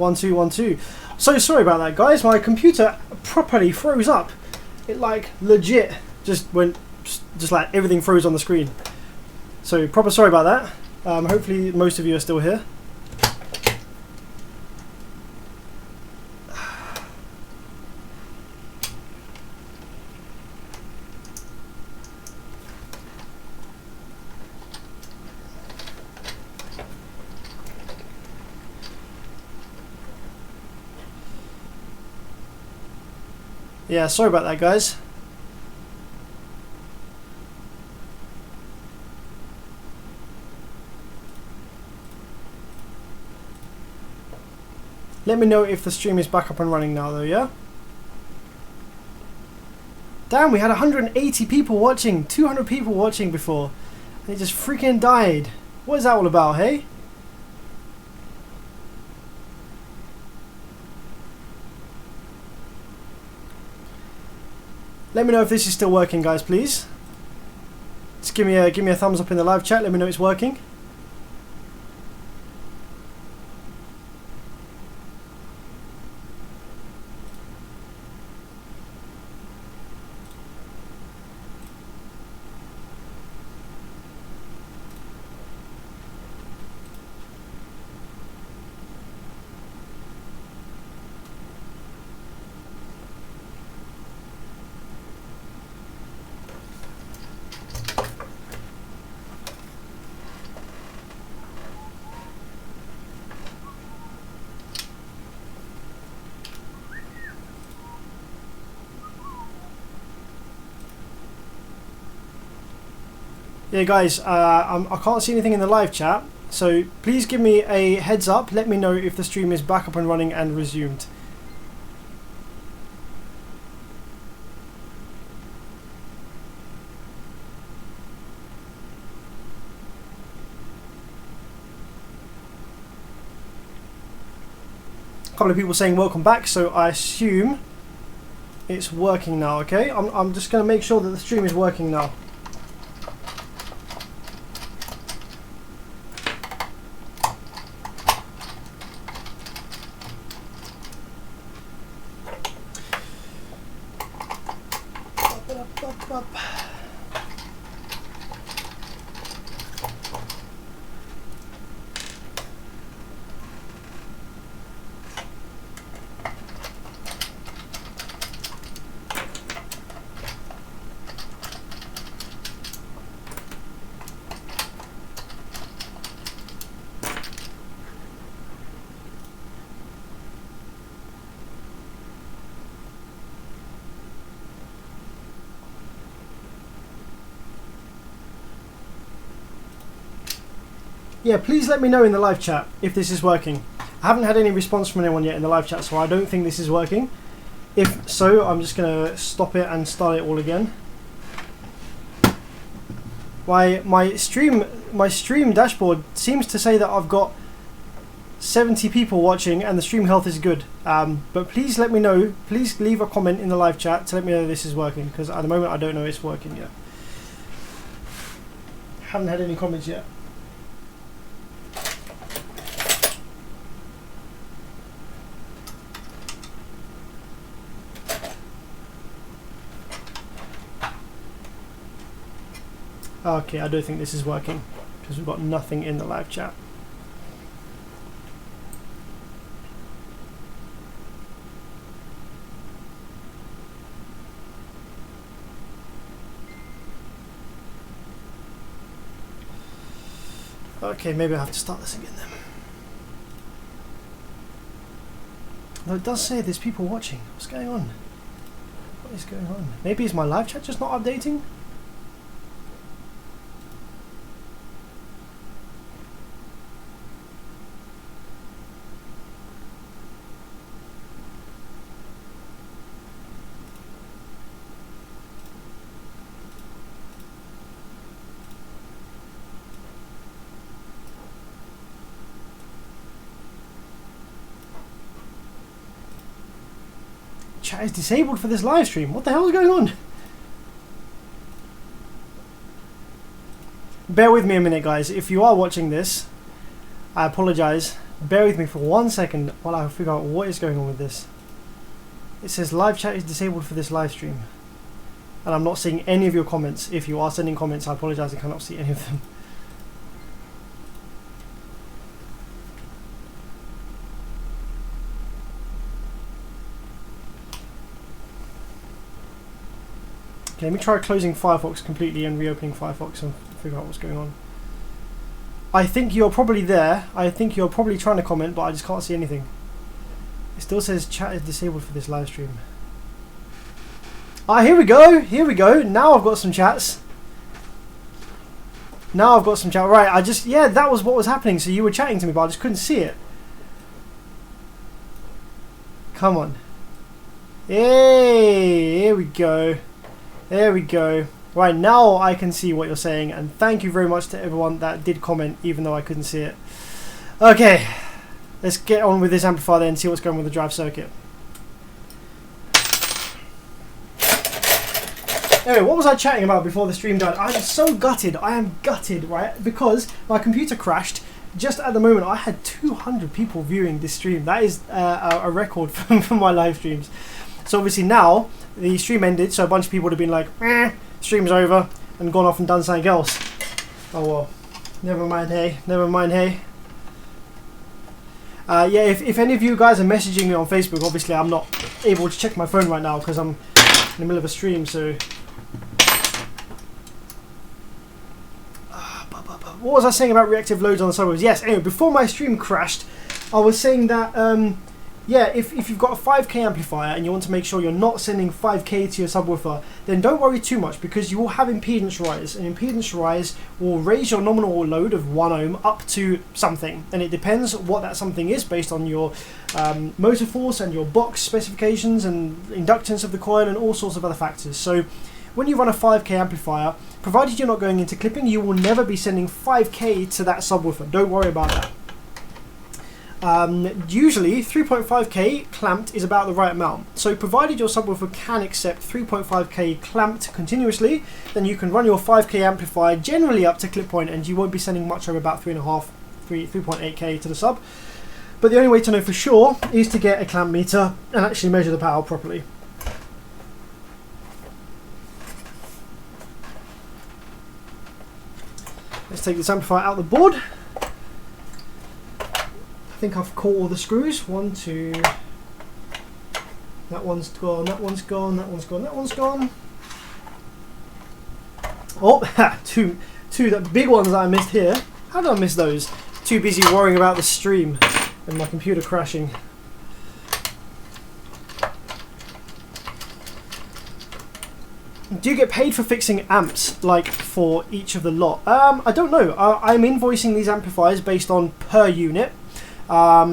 1 2 1 2. So sorry about that, guys. My computer properly froze up. It like legit just went, just like everything froze on the screen. So proper sorry about that. Hopefully most of you are still here. Yeah, sorry about that, guys. Let me know if the stream is back up and running now, though, yeah? Damn, we had 180 people watching, 200 people watching before. And it just freaking died. What is that all about, hey? Let me know if this is still working, guys, please. Just give me a thumbs up in the live chat. Let me know it's working. Yeah, guys, I can't see anything in the live chat, so please give me a heads up. Let me know if the stream is back up and running and resumed. A couple of people saying welcome back, so I assume it's working now, okay? I'm just going to make sure that the stream is working now. Yeah, please let me know in the live chat if this is working. I haven't had any response from anyone yet in the live chat, so I don't think this is working. If so, I'm just going to stop it and start it all again. My stream dashboard seems to say that I've got 70 people watching and the stream health is good. But please let me know. Please leave a comment in the live chat to let me know this is working, because at the moment I don't know it's working yet. Haven't had any comments yet. Okay, I don't think this is working because we've got nothing in the live chat. Okay, maybe I have to start this again then. No, it does say there's people watching. What's going on? What is going on? Maybe is my live chat just not updating? Chat is disabled for this live stream. What the hell is going on? Bear with me a minute, guys. If you are watching this, I apologize, Bear with me for 1 second while I figure out what is going on with this. It says live chat is disabled for this live stream. And I'm not seeing any of your comments. If you are sending comments, I apologise, I cannot see any of them. Okay, let me try closing Firefox completely and reopening Firefox and figure out what's going on. I think you're probably there. I think you're probably trying to comment, but I just can't see anything. It still says chat is disabled for this live stream. Ah, here we go. Here we go. Now I've got some chats. Now I've got some chat. Right, yeah, that was what was happening. So you were chatting to me, but I just couldn't see it. Come on. Hey, here we go. There we go. Right, now I can see what you're saying, and thank you very much to everyone that did comment, even though I couldn't see it. Okay, let's get on with this amplifier then and see what's going on with the drive circuit. Anyway, what was I chatting about before the stream died? I'm so gutted. I am gutted, right? Because my computer crashed. Just at the moment, I had 200 people viewing this stream. That is a record for my live streams. So obviously now, the stream ended, so a bunch of people would have been like, stream's over, and gone off and done something else. Oh well, never mind, hey, never mind, hey. Yeah, if any of you guys are messaging me on Facebook, obviously I'm not able to check my phone right now because I'm in the middle of a stream, so... What was I saying about reactive loads on the subwoofers? Yes, anyway, before my stream crashed, I was saying that, yeah, if you've got a 5K amplifier and you want to make sure you're not sending 5K to your subwoofer, then don't worry too much because you will have impedance rise. And impedance rise will raise your nominal load of 1 ohm up to something. And it depends what that something is based on your motor force and your box specifications and inductance of the coil and all sorts of other factors. So when you run a 5K amplifier, provided you're not going into clipping, you will never be sending 5K to that subwoofer. Don't worry about that. Usually 3.5K clamped is about the right amount. So provided your subwoofer can accept 3.5K clamped continuously, then you can run your 5K amplifier generally up to clip point and you won't be sending much over about 3.8K to the sub. But the only way to know for sure is to get a clamp meter and actually measure the power properly. Let's take this amplifier out the board. I think I've caught all the screws. 1, 2. That one's gone, that one's gone, that one's gone, that one's gone. Oh, two the big ones that I missed here. How did I miss those? Too busy worrying about the stream and my computer crashing. Do you get paid for fixing amps, like for each of the lot? I don't know. I'm invoicing these amplifiers based on per unit. Yeah,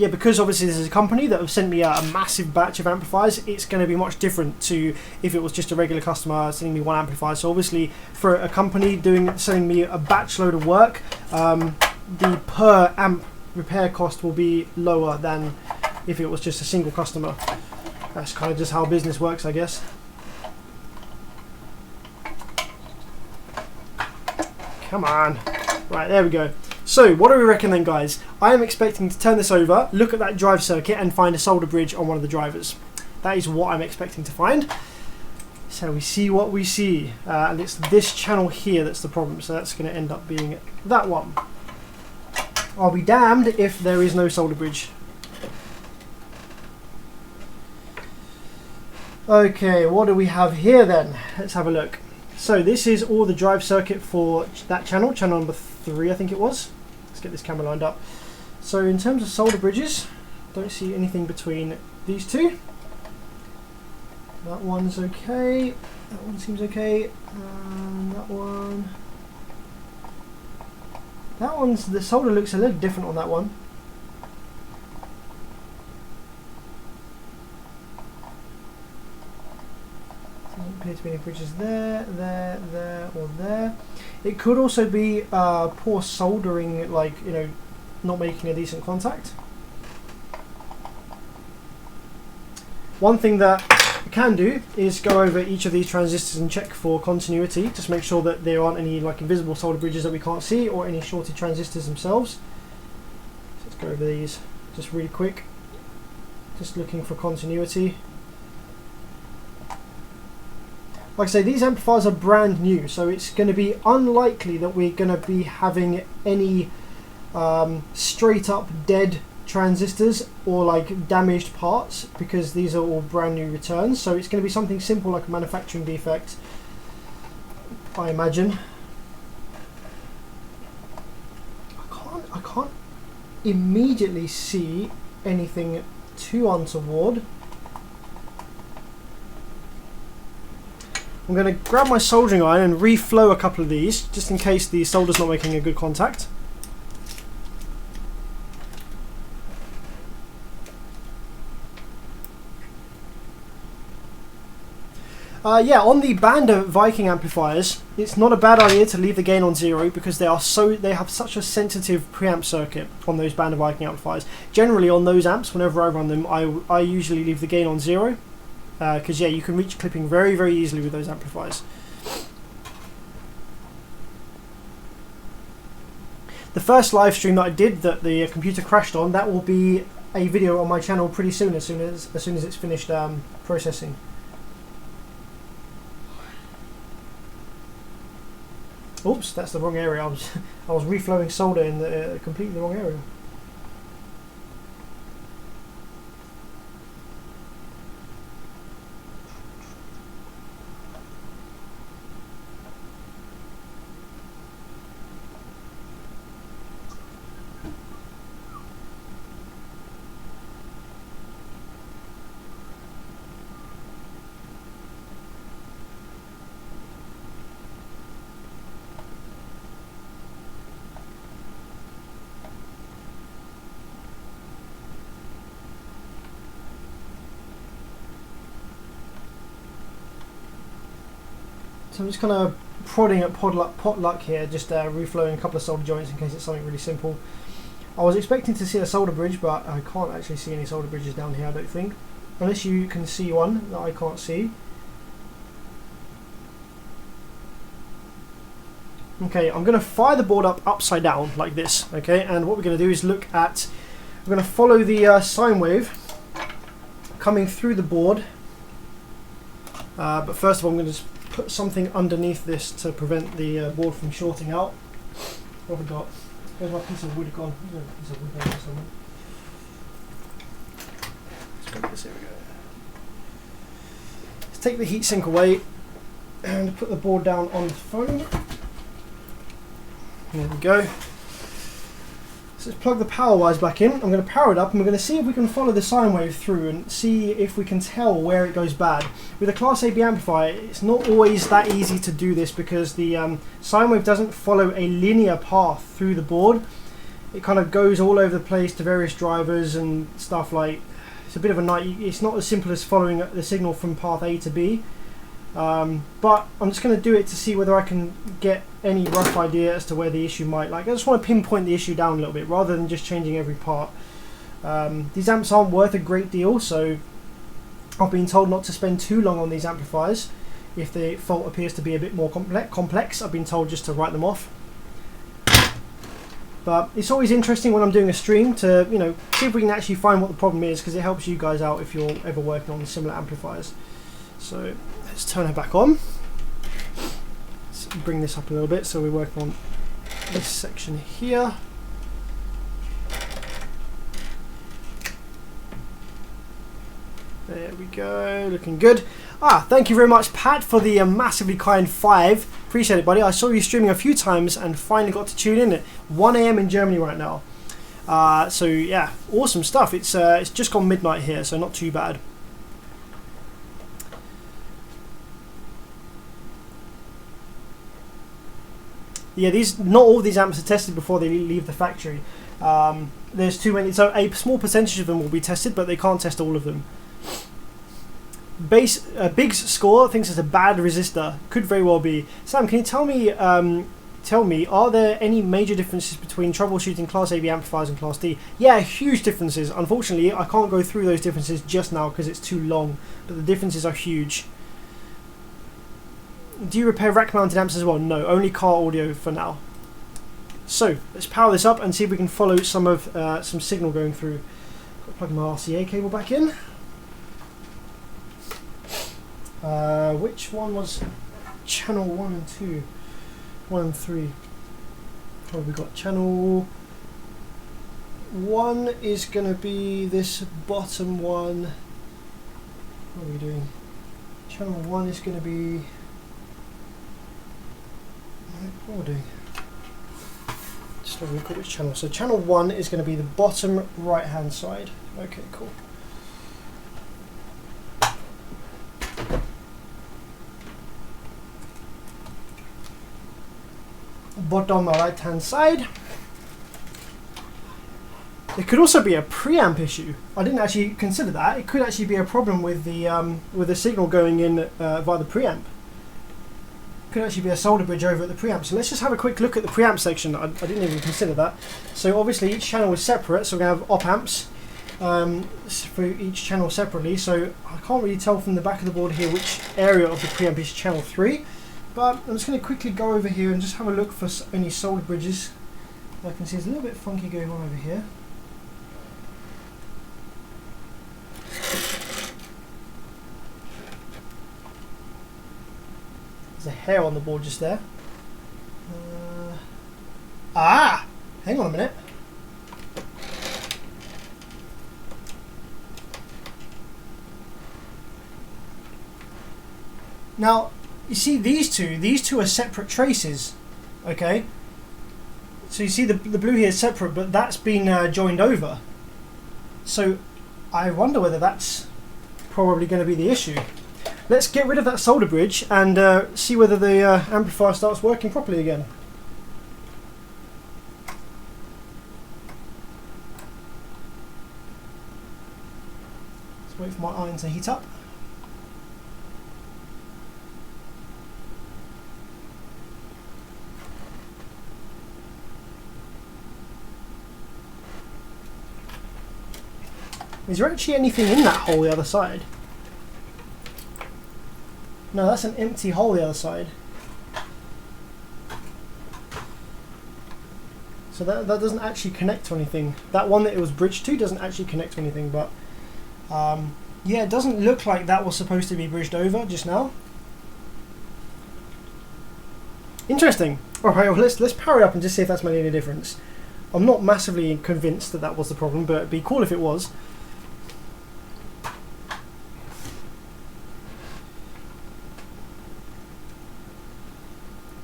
because obviously this is a company that have sent me a massive batch of amplifiers, it's going to be much different to if it was just a regular customer sending me one amplifier. So obviously for a company sending me a batch load of work, the per amp repair cost will be lower than if it was just a single customer. That's kind of just how business works, I guess. Come on. Right, there we go. So, what do we reckon then, guys? I am expecting to turn this over, look at that drive circuit, and find a solder bridge on one of the drivers. That is what I'm expecting to find. So we see what we see. And it's this channel here that's the problem. So that's going to end up being that one. I'll be damned if there is no solder bridge. Okay, what do we have here then? Let's have a look. So this is all the drive circuit for that channel number 3 I think it was. Let's get this camera lined up. So in terms of solder bridges, don't see anything between these two. That one's okay, that one seems okay, and that one's, the solder looks a little different on that one. Doesn't appear to be any bridges there, or there. It could also be poor soldering, like, you know, not making a decent contact. One thing that you can do is go over each of these transistors and check for continuity. Just make sure that there aren't any like invisible solder bridges that we can't see or any shorted transistors themselves. Let's go over these just really quick. Just looking for continuity. Like I say, these amplifiers are brand new, so it's going to be unlikely that we're going to be having any straight up dead transistors or like damaged parts, because these are all brand new returns. So it's going to be something simple like a manufacturing defect, I imagine. I can't immediately see anything too untoward. I'm going to grab my soldering iron and reflow a couple of these, just in case the solder's not making a good contact. Yeah, on the Banda Viking amplifiers, it's not a bad idea to leave the gain on 0, because they have such a sensitive preamp circuit on those Banda Viking amplifiers. Generally on those amps, whenever I run them, I usually leave the gain on 0. Because yeah, you can reach clipping very, very easily with those amplifiers. The first live stream that I did that the computer crashed on, that will be a video on my channel pretty soon, as soon as it's finished processing. Oops, that's the wrong area. I was reflowing solder in the completely the wrong area. So I'm just kind of prodding at potluck here, just reflowing a couple of solder joints in case it's something really simple. I was expecting to see a solder bridge, but I can't actually see any solder bridges down here, I don't think. Unless you can see one that I can't see. Okay, I'm going to fire the board up upside down like this, okay? And what we're going to do is we're going to follow the sine wave coming through the board. But first of all, I'm going to just put something underneath this to prevent the board from shorting out. What have we got? Where's my piece of wood gone? There's a piece of wood there somewhere. Let's put this, here we go. Let's take the heatsink away and put the board down on the phone. There we go. So let's plug the power wires back in. I'm going to power it up and we're going to see if we can follow the sine wave through and see if we can tell where it goes bad. With a Class AB amplifier, it's not always that easy to do this because the sine wave doesn't follow a linear path through the board. It kind of goes all over the place to various drivers and stuff. Like, it's a bit of a night. It's not as simple as following the signal from path A to B. But I'm just going to do it to see whether I can get any rough idea as to where the issue might. Like, I just want to pinpoint the issue down a little bit rather than just changing every part. These amps aren't worth a great deal, so I've been told not to spend too long on these amplifiers. If the fault appears to be a bit more complex, I've been told just to write them off. But it's always interesting when I'm doing a stream to, you know, see if we can actually find what the problem is, because it helps you guys out if you're ever working on similar amplifiers. So let's turn it back on. Let's bring this up a little bit so we're working on this section here. There we go, looking good. Thank you very much, Pat, for the massively kind 5. Appreciate it, buddy. I saw you streaming a few times and finally got to tune in at 1 AM in Germany right now. So yeah, awesome stuff. It's just gone midnight here, so not too bad. Yeah, not all these amps are tested before they leave the factory. There's too many, so a small percentage of them will be tested, but they can't test all of them. Big's score thinks it's a bad resistor. Could very well be. Sam, can you tell me, are there any major differences between troubleshooting Class AB amplifiers and Class D? Yeah, huge differences. Unfortunately, I can't go through those differences just now because it's too long, but the differences are huge. Do you repair rack-mounted amps as well? No, only car audio for now. So let's power this up and see if we can follow some signal going through. Got to plug my RCA cable back in. Which one was channel 1 and 2? 1 and 3. What have we got? Channel 1 is going to be this bottom one. What are we doing? Channel 1 is going to be... What are we doing? Just have a look at which channel. So channel 1 is going to be the bottom right hand side. Okay, cool. Bottom right hand side. It could also be a preamp issue. I didn't actually consider that. It could actually be a problem with the signal going in via the preamp. Could actually be a solder bridge over at the preamp. So let's just have a quick look at the preamp section. I didn't even consider that. So obviously each channel is separate, so we're going to have op amps for each channel separately. So I can't really tell from the back of the board here which area of the preamp is channel 3. But I'm just going to quickly go over here and just have a look for any solder bridges. I can see there's a little bit funky going on over here. There's a hair on the board just there. Hang on a minute. Now, you see these two are separate traces, okay? So you see the blue here is separate, but that's been joined over. So I wonder whether that's probably going to be the issue. Let's get rid of that solder bridge and see whether the amplifier starts working properly again. Let's wait for my iron to heat up. Is there actually anything in that hole the other side? No, that's an empty hole the other side. So that doesn't actually connect to anything. That one that it was bridged to doesn't actually connect to anything, but yeah, it doesn't look like that was supposed to be bridged over just now. Interesting. Alright, well let's power it up and just see if that's made any difference. I'm not massively convinced that that was the problem, but it'd be cool if it was.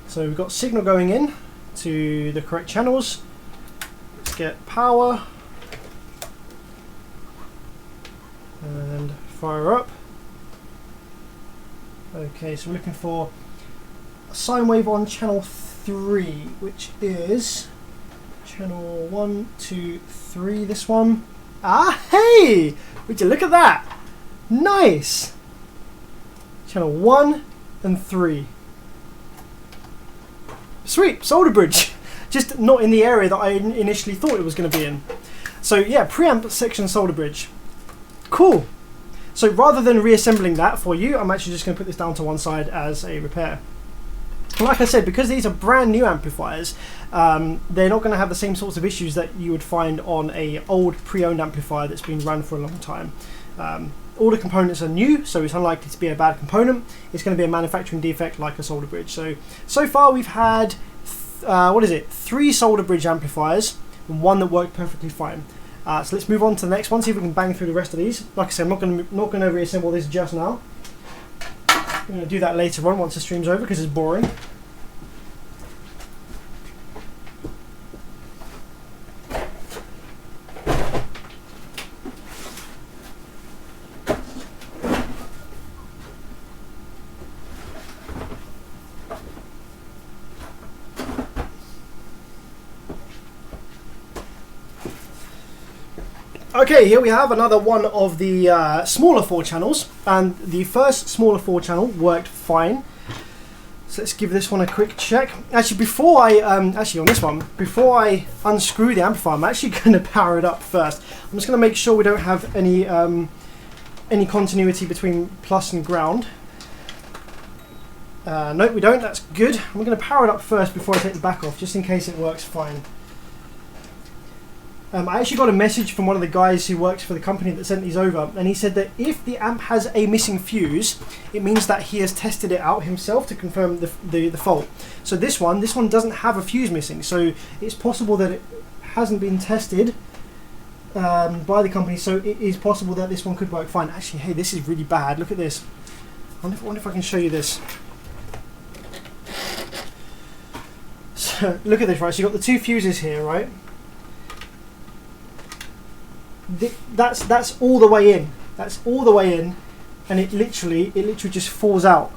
So we've got signal going in to the correct channels. Let's get power and fire up. Okay, so we're looking for a sine wave on channel 3, which is channel 1, 2, 3, this one. Ah, hey! Would you look at that? Nice! Channel 1 and 3. Sweet, solder bridge. Just not in the area that I initially thought it was going to be in. So yeah, preamp section solder bridge. Cool. So rather than reassembling that for you, I'm actually just going to put this down to one side as a repair. Like I said, because these are brand new amplifiers, they're not going to have the same sorts of issues that you would find on a old pre-owned amplifier that's been run for a long time. All the components are new, so it's unlikely to be a bad component. It's going to be a manufacturing defect like a solder bridge. So far we've had, 3 solder bridge amplifiers, and 1 that worked perfectly fine. So let's move on to the next one, see if we can bang through the rest of these. Like I said, I'm not going to reassemble this just now. I'm going to do that later on once the stream's over because it's boring. Okay, here we have another one of the smaller 4 channels, and the first smaller 4 channel worked fine. So let's give this one a quick check. Actually, before I on this one, before I unscrew the amplifier, I'm actually going to power it up first. I'm just going to make sure we don't have any continuity between plus and ground. No, we don't. That's good. I'm going to power it up first before I take the back off, just in case it works fine. I actually got a message from one of the guys who works for the company that sent these over, and he said that if the amp has a missing fuse, it means that he has tested it out himself to confirm the fault. So this one doesn't have a fuse missing, so it's possible that it hasn't been tested by the company, so it is possible that this one could work fine. Actually, hey, this is really bad. Look at this. I wonder if I can show you this. So look at this, right? So you've got the two fuses here, right? That's all the way in. That's all the way in, and it literally just falls out.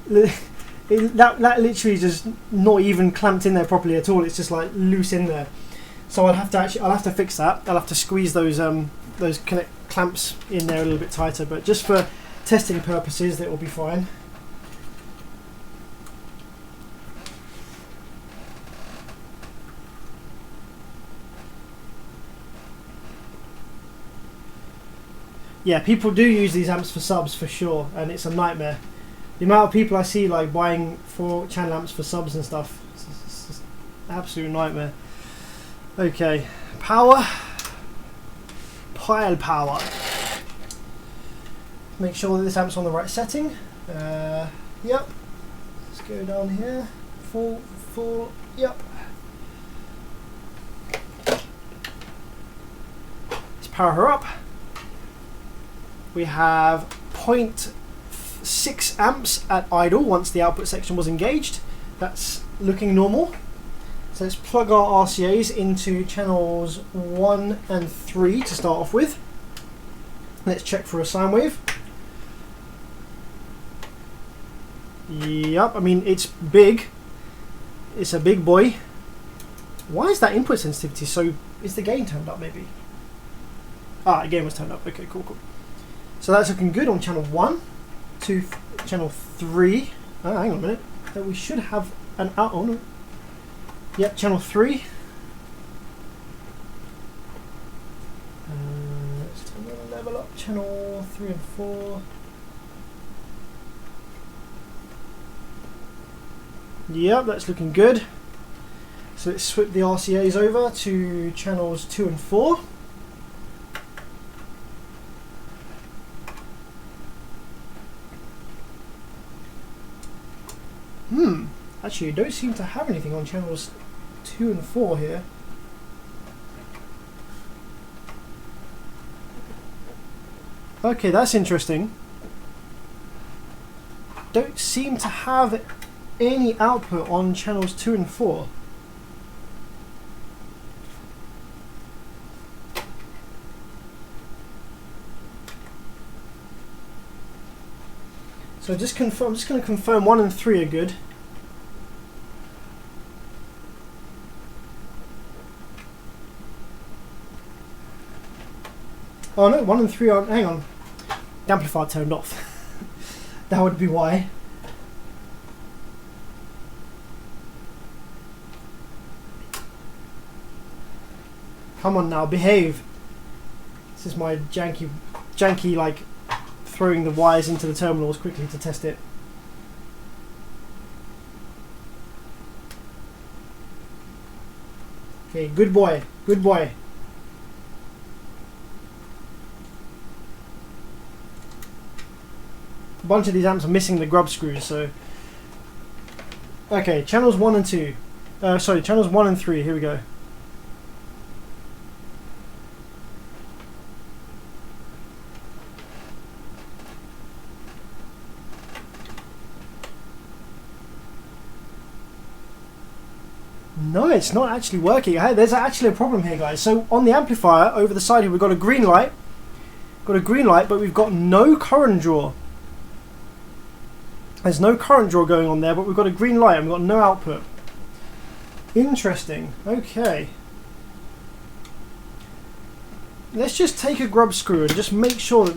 That literally is just not even clamped in there properly at all. It's just like loose in there. So I'll have to fix that. I'll have to squeeze those clamps in there a little bit tighter. But just for testing purposes, that will be fine. Yeah, people do use these amps for subs for sure, and it's a nightmare. The amount of people I see like buying 4-channel amps for subs and stuff, it's just an absolute nightmare. Okay, power, pile power. Make sure that this amp's on the right setting. Yep. Let's go down here. Full. Yep. Let's power her up. We have 0.6 amps at idle once the output section was engaged. That's looking normal. So let's plug our RCAs into channels 1 and 3 to start off with. Let's check for a sine wave. Yep, I mean it's big. It's a big boy. Why is that input sensitivity so... Is the gain turned up maybe? Ah, the gain was turned up. Okay, cool. So that's looking good on channel 1 to channel 3. Oh, hang on a minute. We should have an out. Oh no. Yep, channel 3. Let's turn the level up. Channel 3 and 4. Yep, that's looking good. So let's swap the RCAs over to channels 2 and 4. Actually, you don't seem to have anything on channels 2 and 4 here. Okay, that's interesting. Don't seem to have any output on channels 2 and 4. So I'm just going to confirm 1 and 3 are good. Oh no, 1 and 3 aren't. Hang on. The amplifier turned off. That would be why. Come on now, behave. This is my janky like throwing the wires into the terminals quickly to test it. Okay, good boy, good boy. A bunch of these amps are missing the grub screws, so... Okay, channels 1 and 2. Sorry, channels 1 and 3, here we go. No, it's not actually working. Hey, there's actually a problem here, guys. So on the amplifier over the side here, we've got a green light. But we've got no current draw. There's no current draw going on there, but we've got a green light and we've got no output. Interesting. Okay. Let's just take a grub screw and just make sure that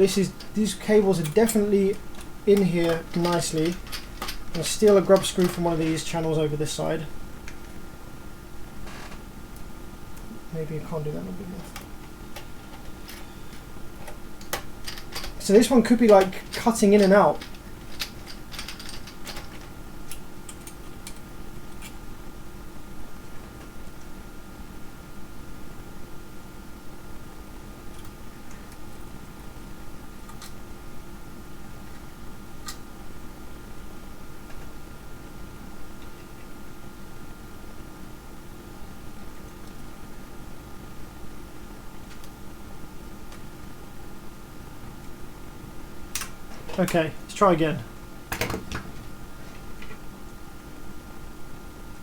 these cables are definitely in here nicely. I'm going to steal a grub screw from one of these channels over this side. Maybe I can't do that a little bit more. So this one could be like cutting in and out. Okay, let's try again.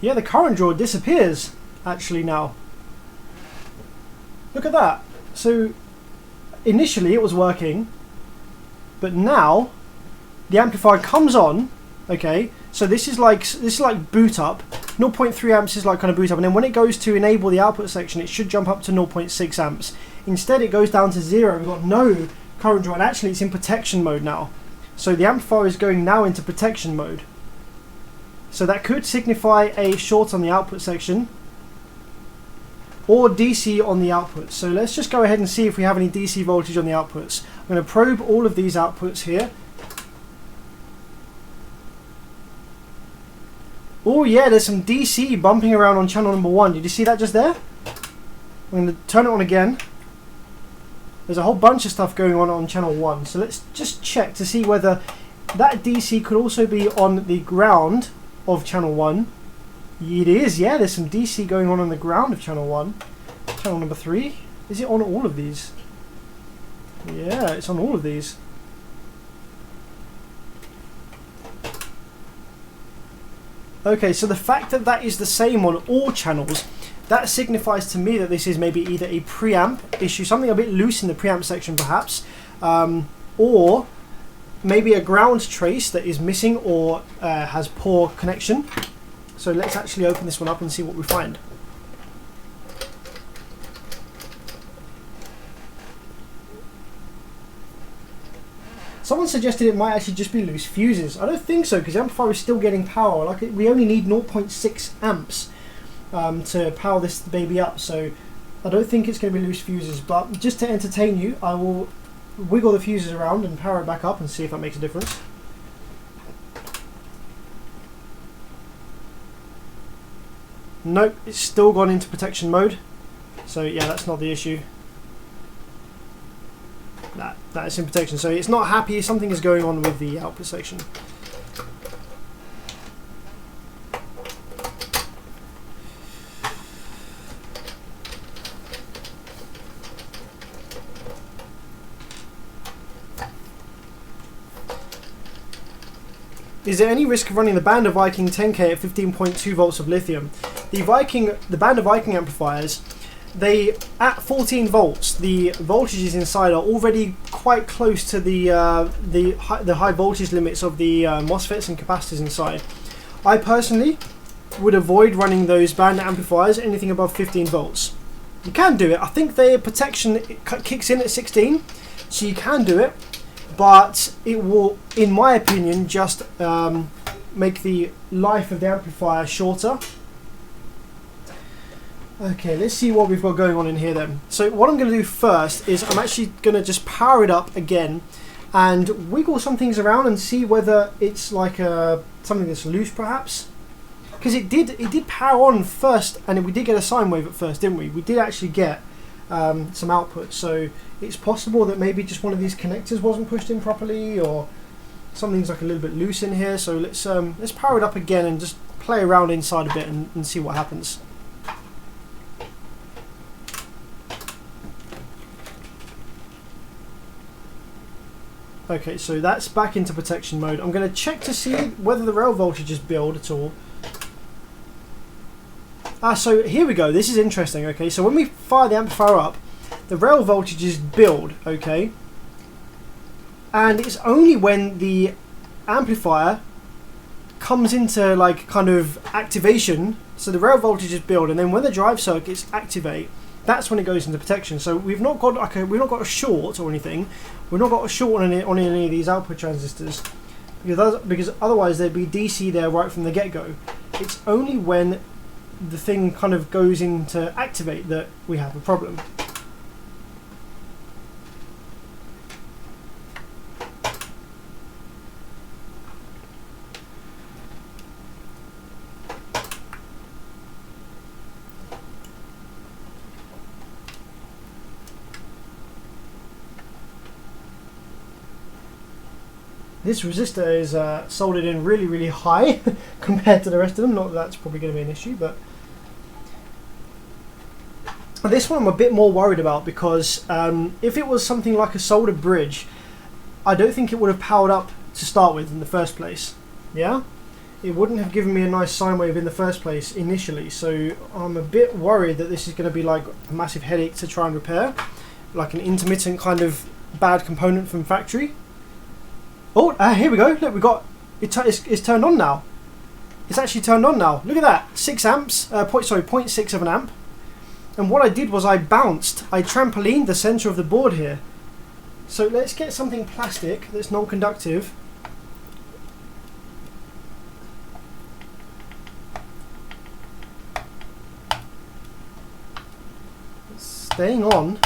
Yeah, the current draw disappears actually now. Look at that. So initially it was working, but now the amplifier comes on. Okay, so this is like boot up. 0.3 amps is like kind of boot up, and then when it goes to enable the output section, it should jump up to 0.6 amps. Instead, it goes down to 0. We've got no current draw, and actually it's in protection mode now. So the amplifier is going now into protection mode. So that could signify a short on the output section or DC on the outputs. So let's just go ahead and see if we have any DC voltage on the outputs. I'm going to probe all of these outputs here. Oh yeah, there's some DC bumping around on channel number 1. Did you see that just there? I'm going to turn it on again. There's a whole bunch of stuff going on channel 1. So let's just check to see whether that DC could also be on the ground of channel 1. It is, yeah, there's some DC going on the ground of channel 1. Channel number 3. Is it on all of these? Yeah, it's on all of these. Okay, so the fact that that is the same on all channels, that signifies to me that this is maybe either a preamp issue, something a bit loose in the preamp section perhaps, or maybe a ground trace that is missing or has poor connection. So let's actually open this one up and see what we find. Someone suggested it might actually just be loose fuses. I don't think so, because the amplifier is still getting power. Like we only need 0.6 amps to power this baby up, so I don't think it's going to be loose fuses. But just to entertain you, I will wiggle the fuses around and power it back up and see if that makes a difference. Nope, it's still gone into protection mode. So yeah, that's not the issue. That is in protection, so it's not happy. Something is going on with the output section. Is there any risk of running the Band of Viking 10K at 15.2 volts of lithium? The Band of Viking amplifiers, they at 14 volts, the voltages inside are already quite close to the high voltage limits of the MOSFETs and capacitors inside. I personally would avoid running those band amplifiers anything above 15 volts. You can do it. I think their protection kicks in at 16, so you can do it, but it will, in my opinion, just make the life of the amplifier shorter. Okay, let's see what we've got going on in here then. So what I'm going to do first is I'm actually going to just power it up again and wiggle some things around and see whether it's like something that's loose perhaps. Because it did power on first, and we did get a sine wave at first, didn't we? We did actually get some output, so it's possible that maybe just one of these connectors wasn't pushed in properly, or something's like a little bit loose in here. So let's power it up again and just play around inside a bit and see what happens. Okay, so that's back into protection mode. I'm going to check to see whether the rail voltages build at all. So here we go. This is interesting. Okay, so when we fire the amplifier up, the rail voltages build. Okay, and it's only when the amplifier comes into like kind of activation. So the rail voltages build, and then when the drive circuits activate, that's when it goes into protection. So we've not got a short or anything. We've not got a short on any of these output transistors, because otherwise there'd be DC there right from the get-go. It's only when the thing kind of goes into activate that we have a problem. This resistor is soldered in really, really high compared to the rest of them. Not that that's probably going to be an issue, but this one I'm a bit more worried about, because if it was something like a soldered bridge, I don't think it would have powered up to start with in the first place. Yeah? It wouldn't have given me a nice sine wave in the first place initially, so I'm a bit worried that this is going to be like a massive headache to try and repair, like an intermittent kind of bad component from factory. Oh, here we go. Look, we got it's turned on now. It's actually turned on now. Look at that, 6 amps. 0.6 of an amp. And what I did was I trampolined the center of the board here. So let's get something plastic that's non-conductive. Staying on.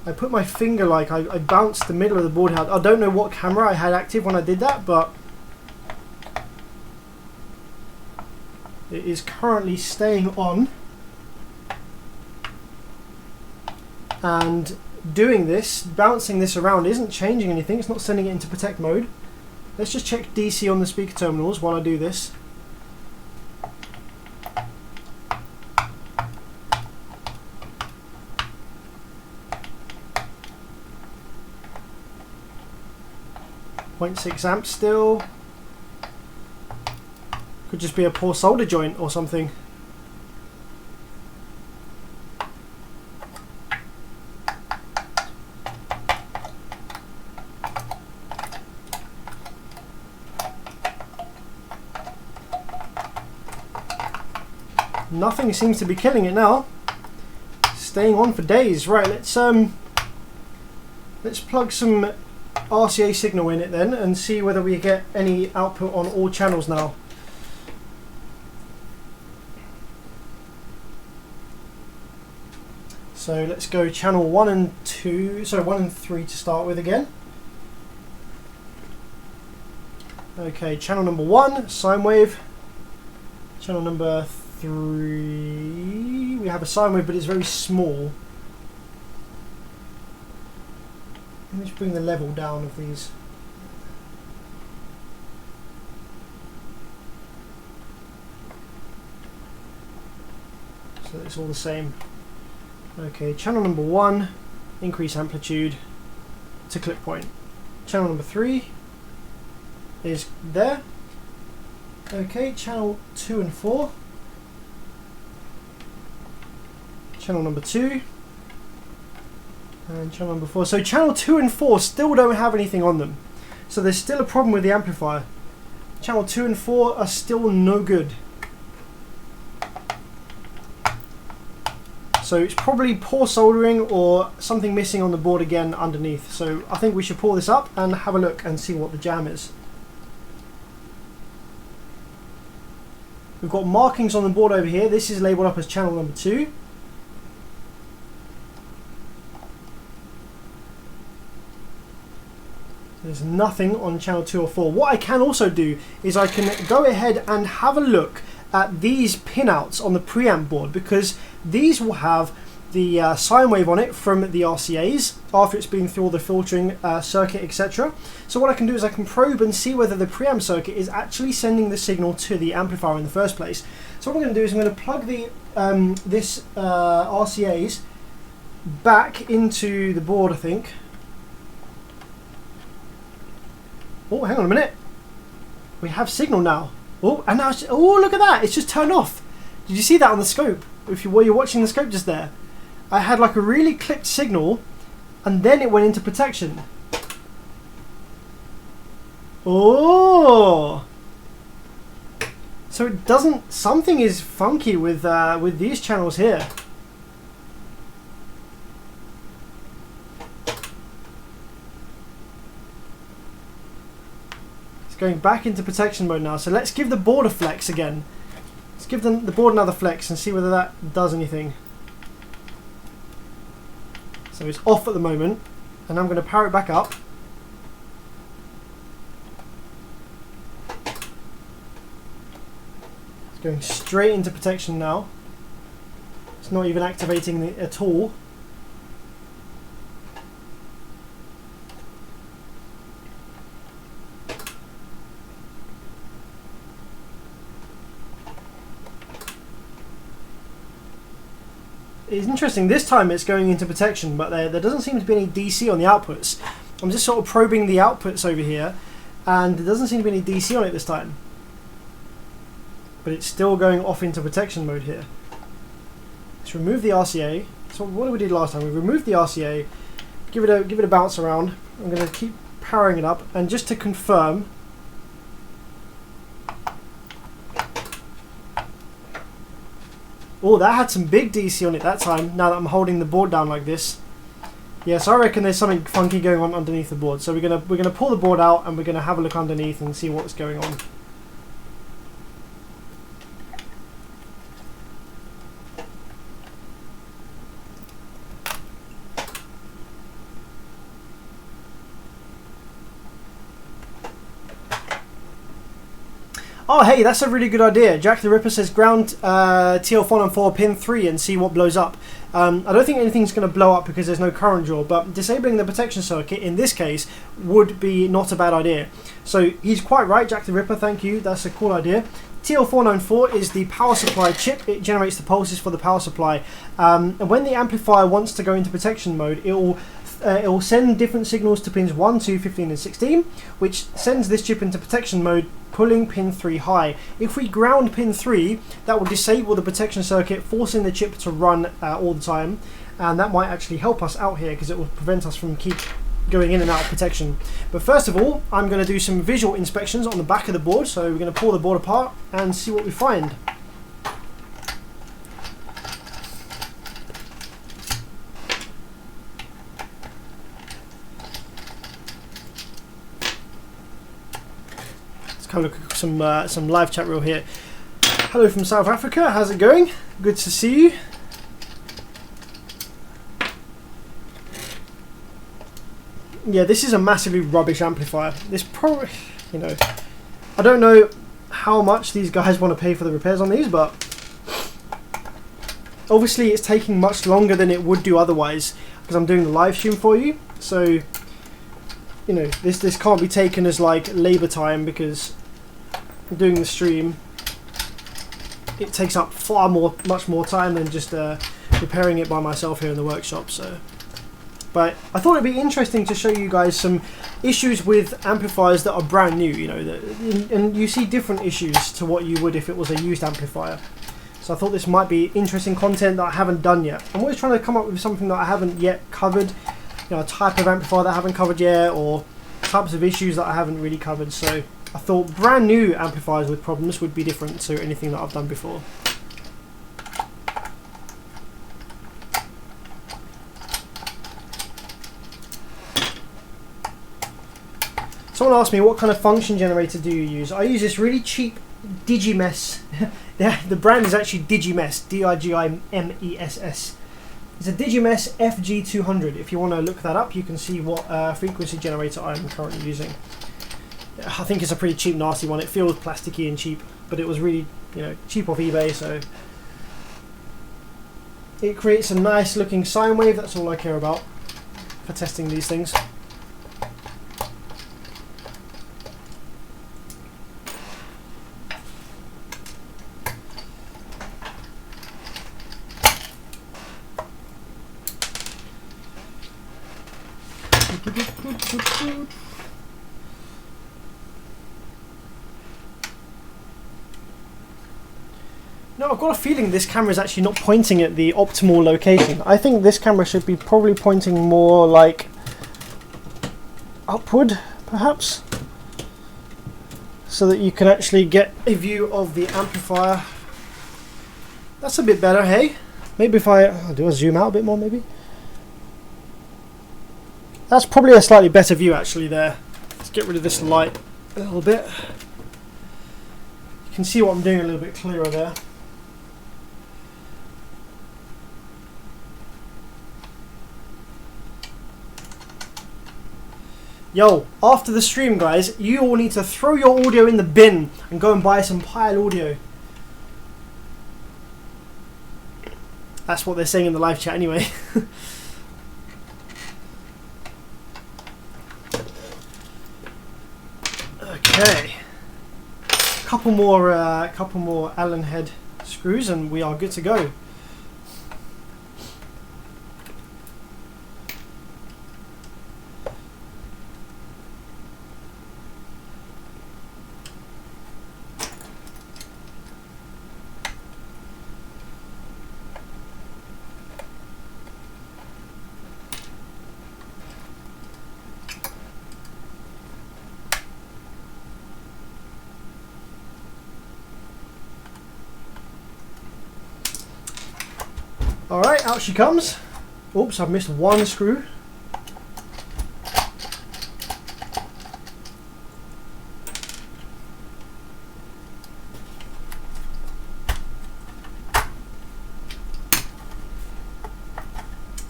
I put my finger, like I bounced the middle of the board out. I don't know what camera I had active when I did that, but it is currently staying on. And doing this, bouncing this around, isn't changing anything. It's not sending it into protect mode. Let's just check DC on the speaker terminals while I do this. .6 amps still. Could just be a poor solder joint or something. Nothing seems to be killing it now. Staying on for days. Right, let's plug some RCA signal in it then and see whether we get any output on all channels now. So let's go channel 1 and 2, sorry 1 and 3 to start with again. Okay, channel number 1, sine wave. Channel number 3, we have a sine wave but it's very small. Let me just bring the level down of these. So it's all the same. Okay, channel number 1, increase amplitude to clip point. Channel number 3 is there. Okay, channel 2 and 4. Channel number 2. And channel number 4. So channel 2 and 4 still don't have anything on them. So there's still a problem with the amplifier. Channel 2 and 4 are still no good. So it's probably poor soldering or something missing on the board again underneath. So I think we should pull this up and have a look and see what the jam is. We've got markings on the board over here. This is labelled up as channel number 2. There's nothing on channel 2 or 4. What I can also do is I can go ahead and have a look at these pinouts on the preamp board, because these will have the sine wave on it from the RCAs after it's been through all the filtering circuit, etc. So what I can do is I can probe and see whether the preamp circuit is actually sending the signal to the amplifier in the first place. So what I'm going to do is I'm going to plug the RCAs back into the board, I think. Oh, hang on a minute. We have signal now. Oh, and now oh, look at that! It's just turned off. Did you see that on the scope? If you were watching the scope just there, I had like a really clipped signal, and then it went into protection. Oh, so it doesn't. Something is funky with these channels here. It's going back into protection mode now. So let's give the board a flex again. Let's give the board another flex and see whether that does anything. So it's off at the moment, and I'm going to power it back up. It's going straight into protection now. It's not even activating it at all. it's interesting. This time it's going into protection, but there doesn't seem to be any DC on the outputs. I'm just sort of probing the outputs over here, and there doesn't seem to be any DC on it this time. But it's still going off into protection mode here. Let's remove the RCA. So what did we do last time? We removed the RCA. Give it a bounce around. I'm going to keep powering it up, and just to confirm. Oh, that had some big DC on it that time. Now that I'm holding the board down like this. Yes, I reckon there's something funky going on underneath the board. So we're gonna pull the board out, and we're gonna have a look underneath and see what's going on. Oh, hey, that's a really good idea. Jack the Ripper says ground TL494 pin 3 and see what blows up. I don't think anything's going to blow up because there's no current draw, but disabling the protection circuit in this case would be not a bad idea. So he's quite right, Jack the Ripper, thank you. That's a cool idea. TL494 is the power supply chip. It generates the pulses for the power supply. And when the amplifier wants to go into protection mode, it will send different signals to pins 1, 2, 15 and 16, which sends this chip into protection mode, pulling pin 3 high. If we ground pin 3, that will disable the protection circuit, forcing the chip to run all the time, and that might actually help us out here because it will prevent us from keep going in and out of protection. But first of all, I'm going to do some visual inspections on the back of the board, so we're going to pull the board apart and see what we find. Have a look at some live chat reel here. Hello from South Africa, how's it going? Good to see you. Yeah, this is a massively rubbish amplifier. This probably, you know, I don't know how much these guys want to pay for the repairs on these, but obviously it's taking much longer than it would do otherwise because I'm doing the live stream for you. So, you know, this can't be taken as like labor time because doing the stream, it takes up much more time than just repairing it by myself here in the workshop. So, but I thought it'd be interesting to show you guys some issues with amplifiers that are brand new, you know, and you see different issues to what you would if it was a used amplifier. So I thought this might be interesting content that I haven't done yet. I'm always trying to come up with something that I haven't yet covered, you know, a type of amplifier that I haven't covered yet, or types of issues that I haven't really covered. So I thought brand new amplifiers with problems would be different to anything that I've done before. Someone asked me, what kind of function generator do you use? I use this really cheap Digimess. The brand is actually Digimess, D-I-G-I-M-E-S-S. It's a Digimess FG200. If you want to look that up, you can see what frequency generator I'm currently using. I think it's a pretty cheap, nasty one. It feels plasticky and cheap, but it was really, you know, cheap off eBay, so it creates a nice looking sine wave. That's all I care about for testing these things. No, I've got a feeling this camera is actually not pointing at the optimal location. I think this camera should be probably pointing more like upward, perhaps, so that you can actually get a view of the amplifier. That's a bit better, hey? Maybe if do I zoom out a bit more, maybe? That's probably a slightly better view actually there. Let's get rid of this light a little bit. You can see what I'm doing a little bit clearer there. Yo, after the stream, guys, you all need to throw your audio in the bin and go and buy some Pile audio. That's what they're saying in the live chat anyway. Okay, couple more Allen head screws and we are good to go. Alright, out she comes. Oops, I've missed one screw.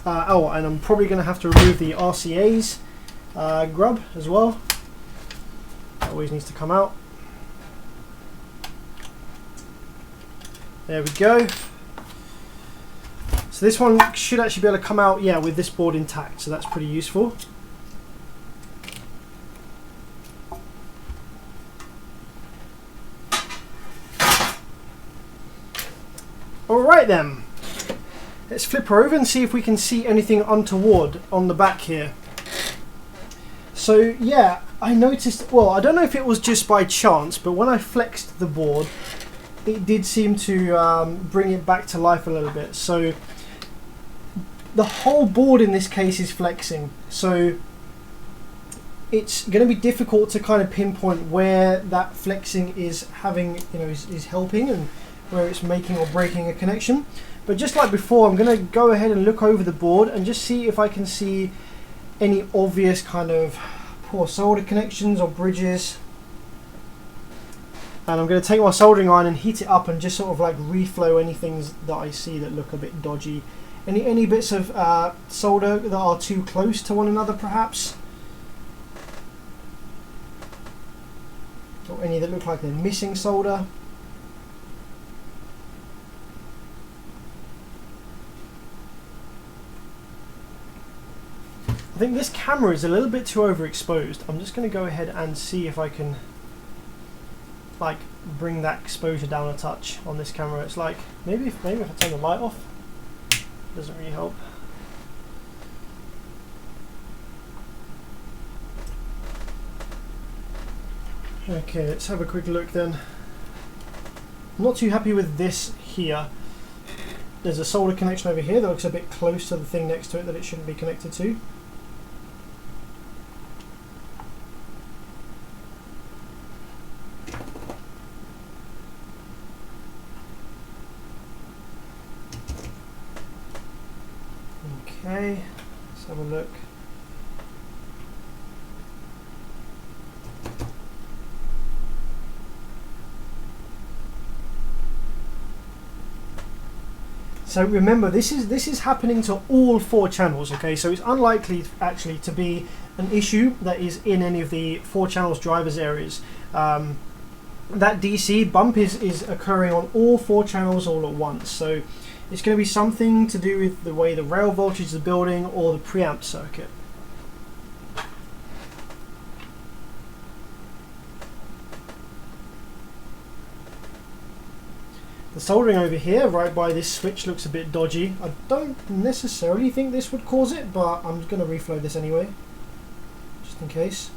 Oh, and I'm probably going to have to remove the RCA's grub as well. That always needs to come out. There we go. So this one should actually be able to come out, yeah, with this board intact, so that's pretty useful. Alright then. Let's flip her over and see if we can see anything untoward on the back here. So yeah, I noticed, well, I don't know if it was just by chance, but when I flexed the board, it did seem to bring it back to life a little bit. So the whole board in this case is flexing. So it's going to be difficult to kind of pinpoint where that flexing is having, you know, is helping and where it's making or breaking a connection. But just like before, I'm going to go ahead and look over the board and just see if I can see any obvious kind of poor solder connections or bridges. And I'm going to take my soldering iron and heat it up and just sort of like reflow any things that I see that look a bit dodgy. Any bits of solder that are too close to one another perhaps. Or any that look like they're missing solder. I think this camera is a little bit too overexposed. I'm just going to go ahead and see if I can like bring that exposure down a touch on this camera. It's like maybe if I turn the light off, doesn't really help. Okay, let's have a quick look then. I'm not too happy with this here. There's a solder connection over here that looks a bit close to the thing next to it that it shouldn't be connected to. Okay, let's have a look. So remember, this is happening to all 4 channels, okay? So it's unlikely actually to be an issue that is in any of the 4 channels drivers areas. That DC bump is occurring on all 4 channels all at once. So it's going to be something to do with the way the rail voltage is building or the preamp circuit. The soldering over here, right by this switch, looks a bit dodgy. I don't necessarily think this would cause it, but I'm going to reflow this anyway, just in case.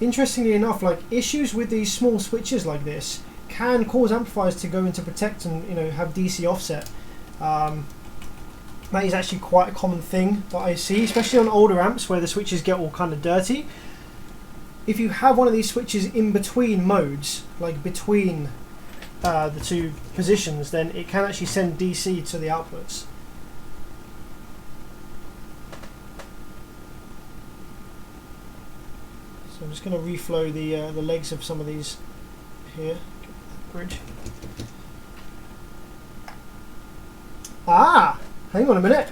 Interestingly enough, like issues with these small switches like this can cause amplifiers to go into protect and, you know, have DC offset. That is actually quite a common thing that I see, especially on older amps where the switches get all kind of dirty. If you have one of these switches in between modes, like between the 2 positions, then it can actually send DC to the outputs. So I'm just going to reflow the legs of some of these here. Bridge. Ah! Hang on a minute.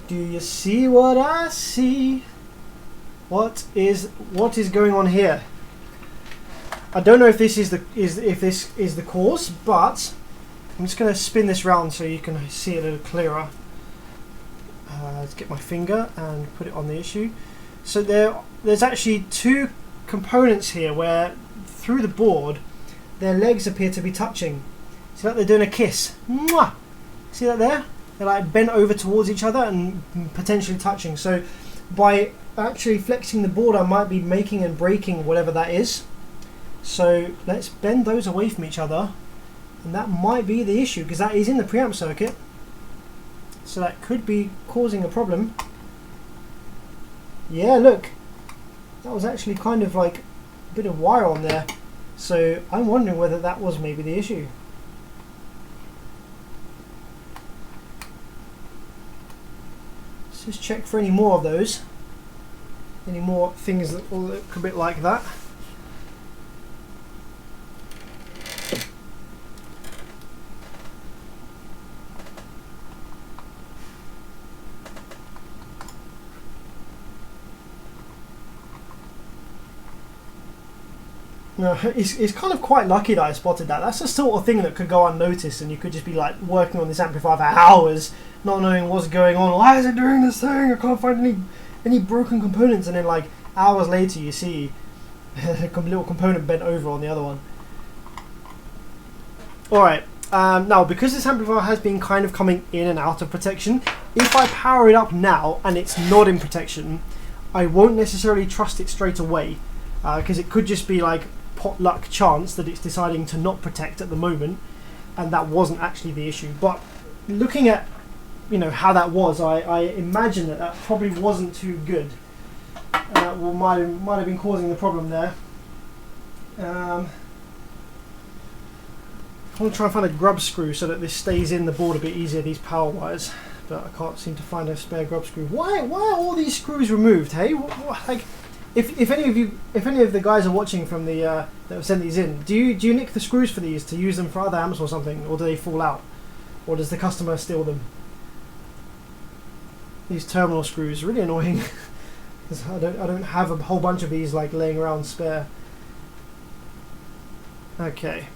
Do you see what I see? What is going on here? I don't know if this is the cause, but I'm just going to spin this round so you can see it a little clearer. Let's get my finger and put it on the issue. So there's actually 2 components here where through the board their legs appear to be touching. It's like they're doing a kiss. Mwah! See that there? They're like bent over towards each other and potentially touching. So by actually flexing the board, I might be making and breaking whatever that is. So let's bend those away from each other, and that might be the issue because that is in the preamp circuit. So that could be causing a problem. Yeah, look, that was actually kind of like a bit of wire on there. So I'm wondering whether that was maybe the issue. just check for any more of those. Any more things that will look a bit like that. No, it's kind of quite lucky that I spotted that. That's the sort of thing that could go unnoticed, and you could just be like working on this amplifier for hours, not knowing what's going on. Why is it doing this thing? I can't find any broken components, and then like hours later you see a little component bent over on the other one. Alright, now because this amplifier has been kind of coming in and out of protection, if I power it up now and it's not in protection, I won't necessarily trust it straight away, because it could just be like potluck chance that it's deciding to not protect at the moment, and that wasn't actually the issue. But looking at how that was, I imagine that probably wasn't too good. Might have been causing the problem there. I want to try and find a grub screw so that this stays in the board a bit easier, these power wires, but I can't seem to find a spare grub screw. Why are all these screws removed? Hey, like, if any of the guys are watching from the that have sent these in, do you nick the screws for these to use them for other amps or something, or do they fall out, or does the customer steal them? These terminal screws are really annoying. Because I don't have a whole bunch of these like laying around spare. Okay.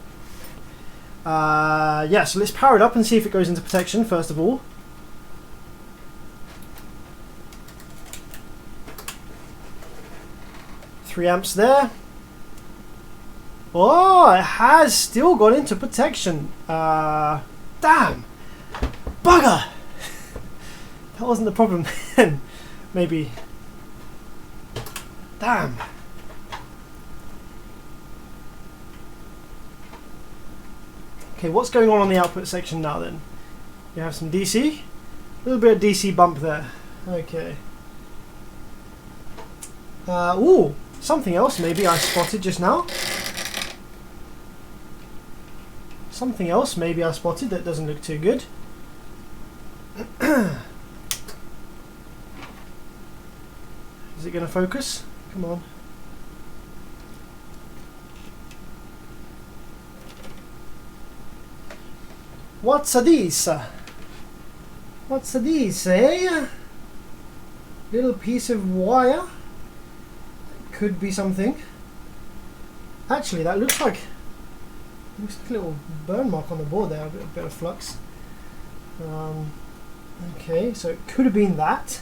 Yeah, so let's power it up and see if it goes into protection first of all. Three amps there. Oh, it has still got into protection. Damn! Bugger! That wasn't the problem then. Maybe. Damn. Okay, what's going on the output section now then? You have some DC. A little bit of DC bump there. Okay. Ooh, something else maybe I spotted just now. Something else maybe I spotted that doesn't look too good. Is it going to focus? Come on. What's this? What's this, eh? Little piece of wire. Could be something. Actually, that looks like a little burn mark on the board there. A bit of flux. Okay, so it could have been that.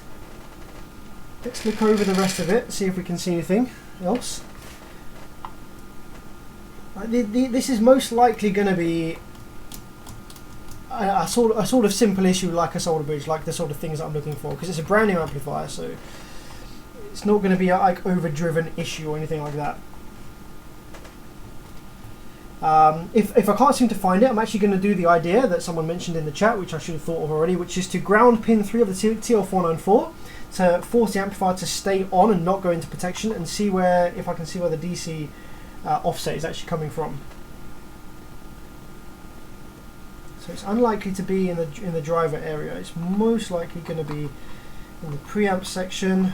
Let's look over the rest of it, see if we can see anything else. This is most likely going to be a sort of simple issue, like a solder bridge, like the sort of things that I'm looking for, because it's a brand new amplifier, so it's not going to be a like overdriven issue or anything like that. If I can't seem to find it, I'm actually going to do the idea that someone mentioned in the chat, which I should have thought of already, which is to ground pin 3 of the TL494 to force the amplifier to stay on and not go into protection, and see if I can see where the DC offset is actually coming from. So it's unlikely to be in the driver area. It's most likely going to be in the preamp section.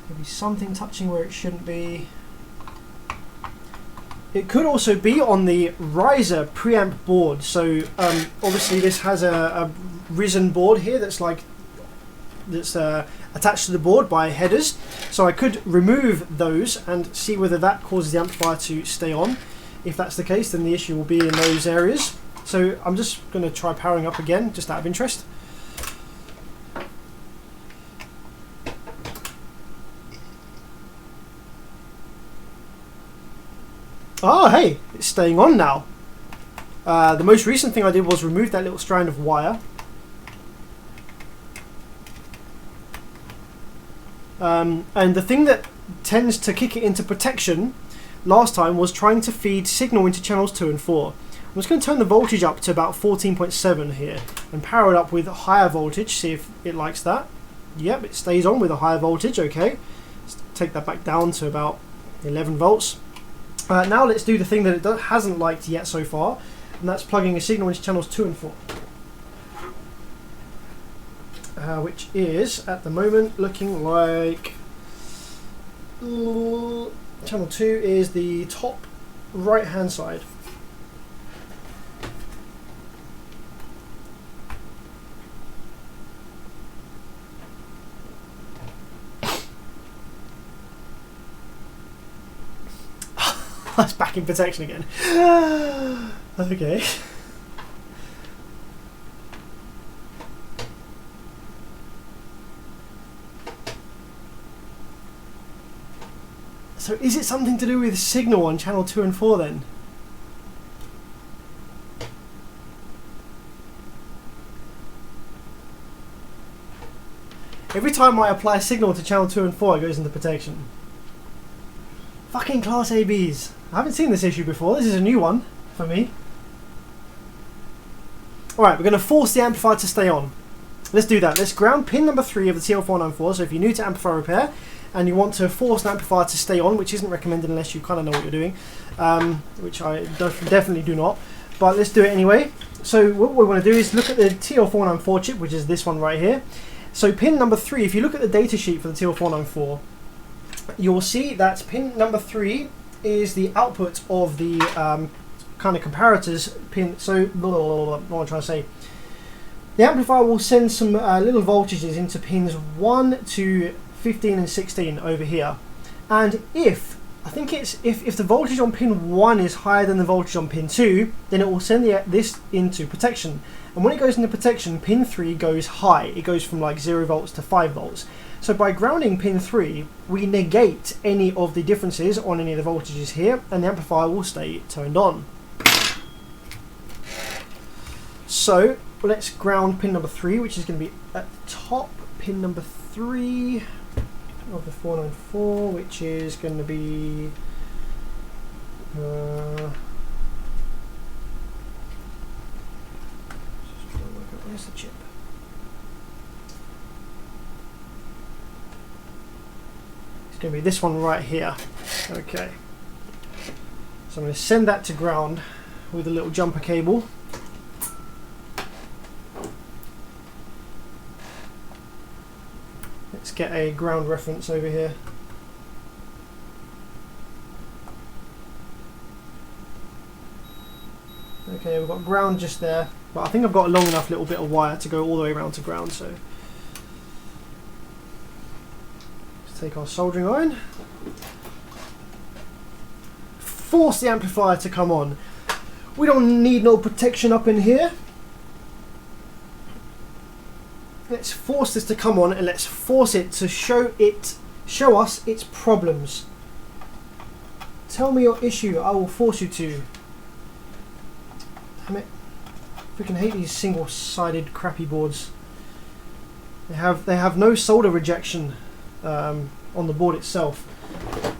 Maybe something touching where it shouldn't be. It could also be on the riser preamp board. So obviously this has a risen board here that's attached to the board by headers. So I could remove those and see whether that causes the amplifier to stay on. If that's the case, then the issue will be in those areas. So I'm just going to try powering up again, just out of interest. Oh, hey, it's staying on now. The most recent thing I did was remove that little strand of wire. And the thing that tends to kick it into protection last time was trying to feed signal into channels 2 and 4. I'm just going to turn the voltage up to about 14.7 here and power it up with a higher voltage, see if it likes that. Yep, it stays on with a higher voltage, okay. Let's take that back down to about 11 volts. Now let's do the thing that it hasn't liked yet so far, and that's plugging a signal into channels 2 and 4. Which is, at the moment, looking like... channel 2 is the top right-hand side. That's back in protection again. Okay. So is it something to do with signal on channel 2 and 4 then? Every time I apply a signal to channel 2 and 4 it goes into protection. Fucking class ABs. I haven't seen this issue before. This is a new one for me. Alright, we're going to force the amplifier to stay on. Let's do that. Let's ground pin number 3 of the TL494. So if you're new to amplifier repair and you want to force an amplifier to stay on, which isn't recommended unless you kind of know what you're doing, which I definitely do not, but let's do it anyway. So what we want to do is look at the TL494 chip, which is this one right here. So pin number 3, if you look at the data sheet for the TL494, you'll see that pin number 3 is the output of the kind of comparators pin. So what am I trying to say? The amplifier will send some little voltages into pins 1 to 15 and 16 over here. And if the voltage on pin 1 is higher than the voltage on pin 2, then it will send this into protection. And when it goes into protection, pin 3 goes high. It goes from like 0 volts to 5 volts. So by grounding pin 3, we negate any of the differences on any of the voltages here, and the amplifier will stay turned on. So let's ground pin number 3, which is going to be at the top. Pin number 3 of the 494, which is going to be where's the chip? It's going to be this one right here. Okay. So I'm going to send that to ground with a little jumper cable. Let's get a ground reference over here. Okay, we've got ground just there, but I think I've got a long enough little bit of wire to go all the way around to ground, so let's take our soldering iron. Force the amplifier to come on. We don't need no protection up in here. Let's force this to come on, and let's force it to show us its problems. Tell me your issue, I will force you to. Damn it. Freaking hate these single-sided crappy boards. They have no solder rejection on the board itself.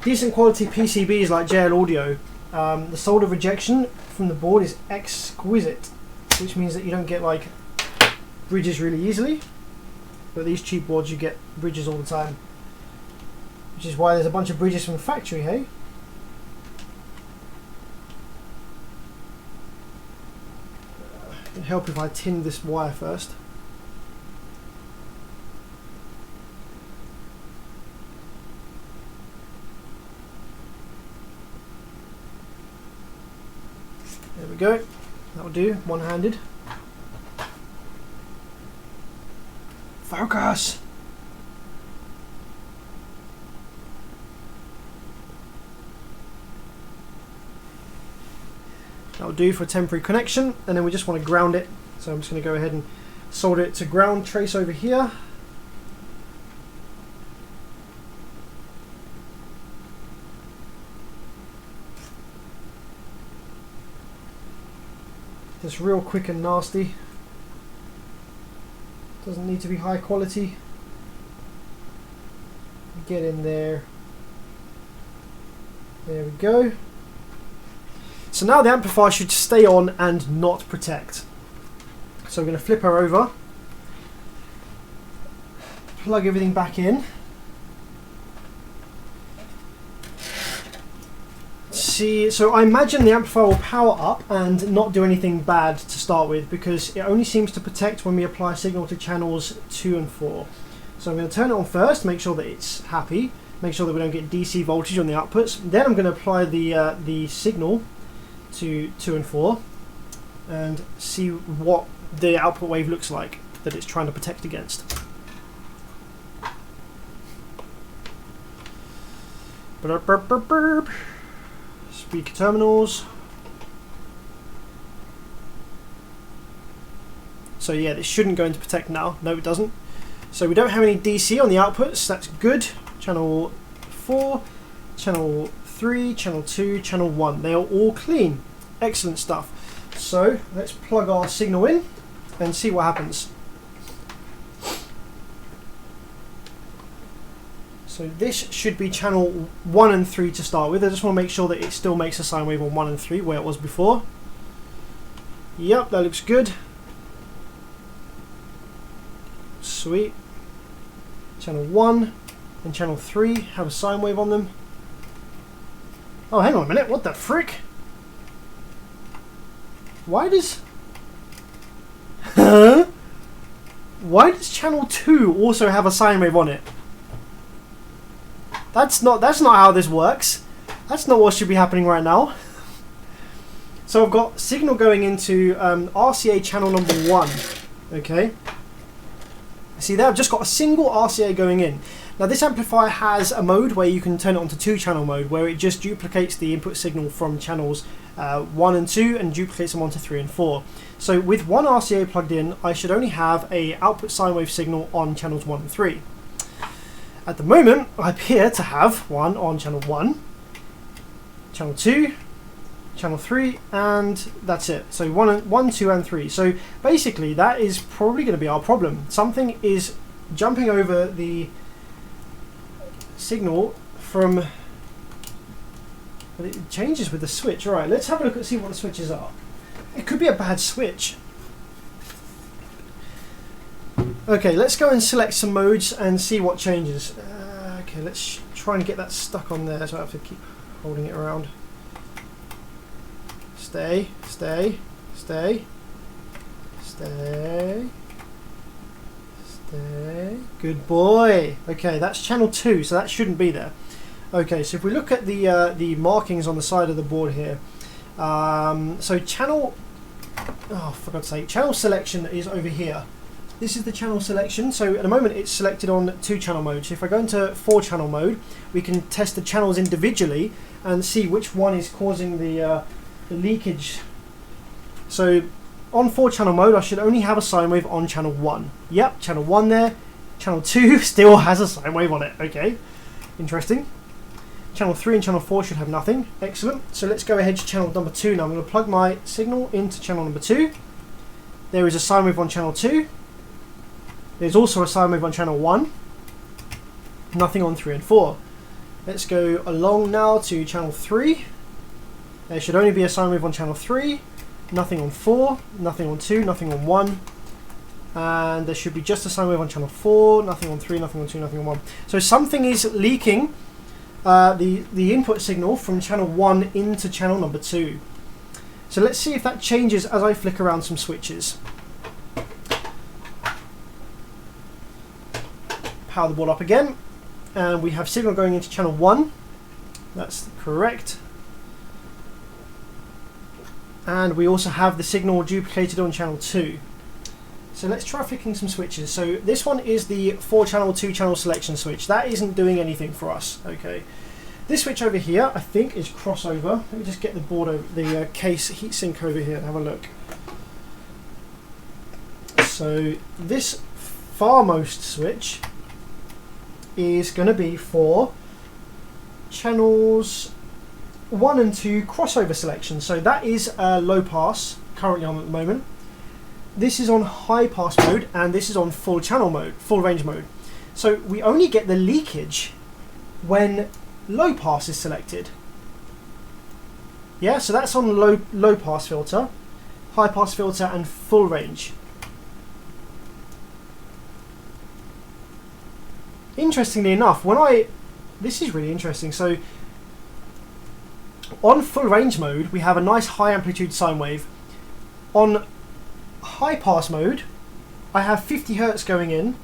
Decent quality PCBs like JL Audio, the solder rejection from the board is exquisite, which means that you don't get like bridges really easily. But these cheap boards, you get bridges all the time, which is why there's a bunch of bridges from the factory, hey? It'd help if I tinned this wire first. There we go. That'll do, one-handed. Focus! That'll do for a temporary connection, and then we just want to ground it. So I'm just going to go ahead and solder it to ground trace over here. Just real quick and nasty. Doesn't need to be high quality. Get in there. There we go. So now the amplifier should stay on and not protect. So we're going to flip her over. Plug everything back in. see, so I imagine the amplifier will power up and not do anything bad to start with, because it only seems to protect when we apply a signal to channels 2 and 4. So I'm going to turn it on first, make sure that it's happy, make sure that we don't get DC voltage on the outputs. Then I'm going to apply the signal to 2 and 4 and see what the output wave looks like that it's trying to protect against. Burp, burp, burp, burp. Speaker terminals. So yeah, this shouldn't go into protect now. No, it doesn't. So we don't have any DC on the outputs. That's good. Channel 4, channel 3, channel 2, channel 1. They are all clean. Excellent stuff. So let's plug our signal in and see what happens. So this should be channel 1 and 3 to start with. I just want to make sure that it still makes a sine wave on 1 and 3 where it was before. Yep, that looks good. Sweet. Channel 1 and channel 3 have a sine wave on them. Oh, hang on a minute. What the frick? Why does... Why does channel 2 also have a sine wave on it? That's not how this works. That's not what should be happening right now. So I've got signal going into RCA channel number 1. Okay. See there, I've just got a single RCA going in. Now this amplifier has a mode where you can turn it onto 2-channel mode, where it just duplicates the input signal from channels 1 and 2 and duplicates them onto 3 and 4. So with one RCA plugged in, I should only have a output sine wave signal on channels 1 and 3. At the moment, I appear to have one on channel 1, channel 2, channel 3, and that's it. So 1, 2, and 3. So basically, that is probably going to be our problem. Something is jumping over the signal from... But it changes with the switch. Alright, let's have a look and see what the switches are. It could be a bad switch. Okay, let's go and select some modes and see what changes. Okay, let's try and get that stuck on there, so I have to keep holding it around. Stay, stay, stay, stay, stay. Good boy. Okay, that's channel 2, so that shouldn't be there. Okay, so if we look at the markings on the side of the board here, so channel, oh for God's sake, channel selection is over here. This is the channel selection, so at the moment it's selected on 2-channel mode. So if I go into 4-channel mode, we can test the channels individually and see which one is causing the leakage. So on 4-channel mode, I should only have a sine wave on channel 1. Yep, channel 1 there. Channel 2 still has a sine wave on it. Okay, interesting. Channel 3 and channel 4 should have nothing. Excellent. So let's go ahead to channel number 2 now. I'm going to plug my signal into channel number 2. There is a sine wave on channel 2. There's also a sine wave on channel 1. Nothing on 3 and 4. Let's go along now to channel 3. There should only be a sine wave on channel 3. Nothing on 4. Nothing on 2. Nothing on 1. And there should be just a sine wave on channel 4. Nothing on 3. Nothing on 2. Nothing on 1. So something is leaking the input signal from channel 1 into channel number 2. So let's see if that changes as I flick around some switches. Power the board up again, and we have signal going into channel 1. That's correct. And we also have the signal duplicated on channel 2. So let's try flicking some switches. So this one is the 4-channel, 2-channel selection switch. That isn't doing anything for us. Okay. This switch over here, I think, is crossover. Let me just get the board over, the case heatsink over here and have a look. So this farmost switch is going to be for channels 1 and 2 crossover selection. So that is low pass currently on at the moment. This is on high pass mode, and this is on full channel mode, full range mode. So we only get the leakage when low pass is selected. Yeah, so that's on low pass filter, high pass filter, and full range. Interestingly enough, this is really interesting. So On full range mode, we have a nice high amplitude sine wave. On high pass mode, I have 50 Hertz going in.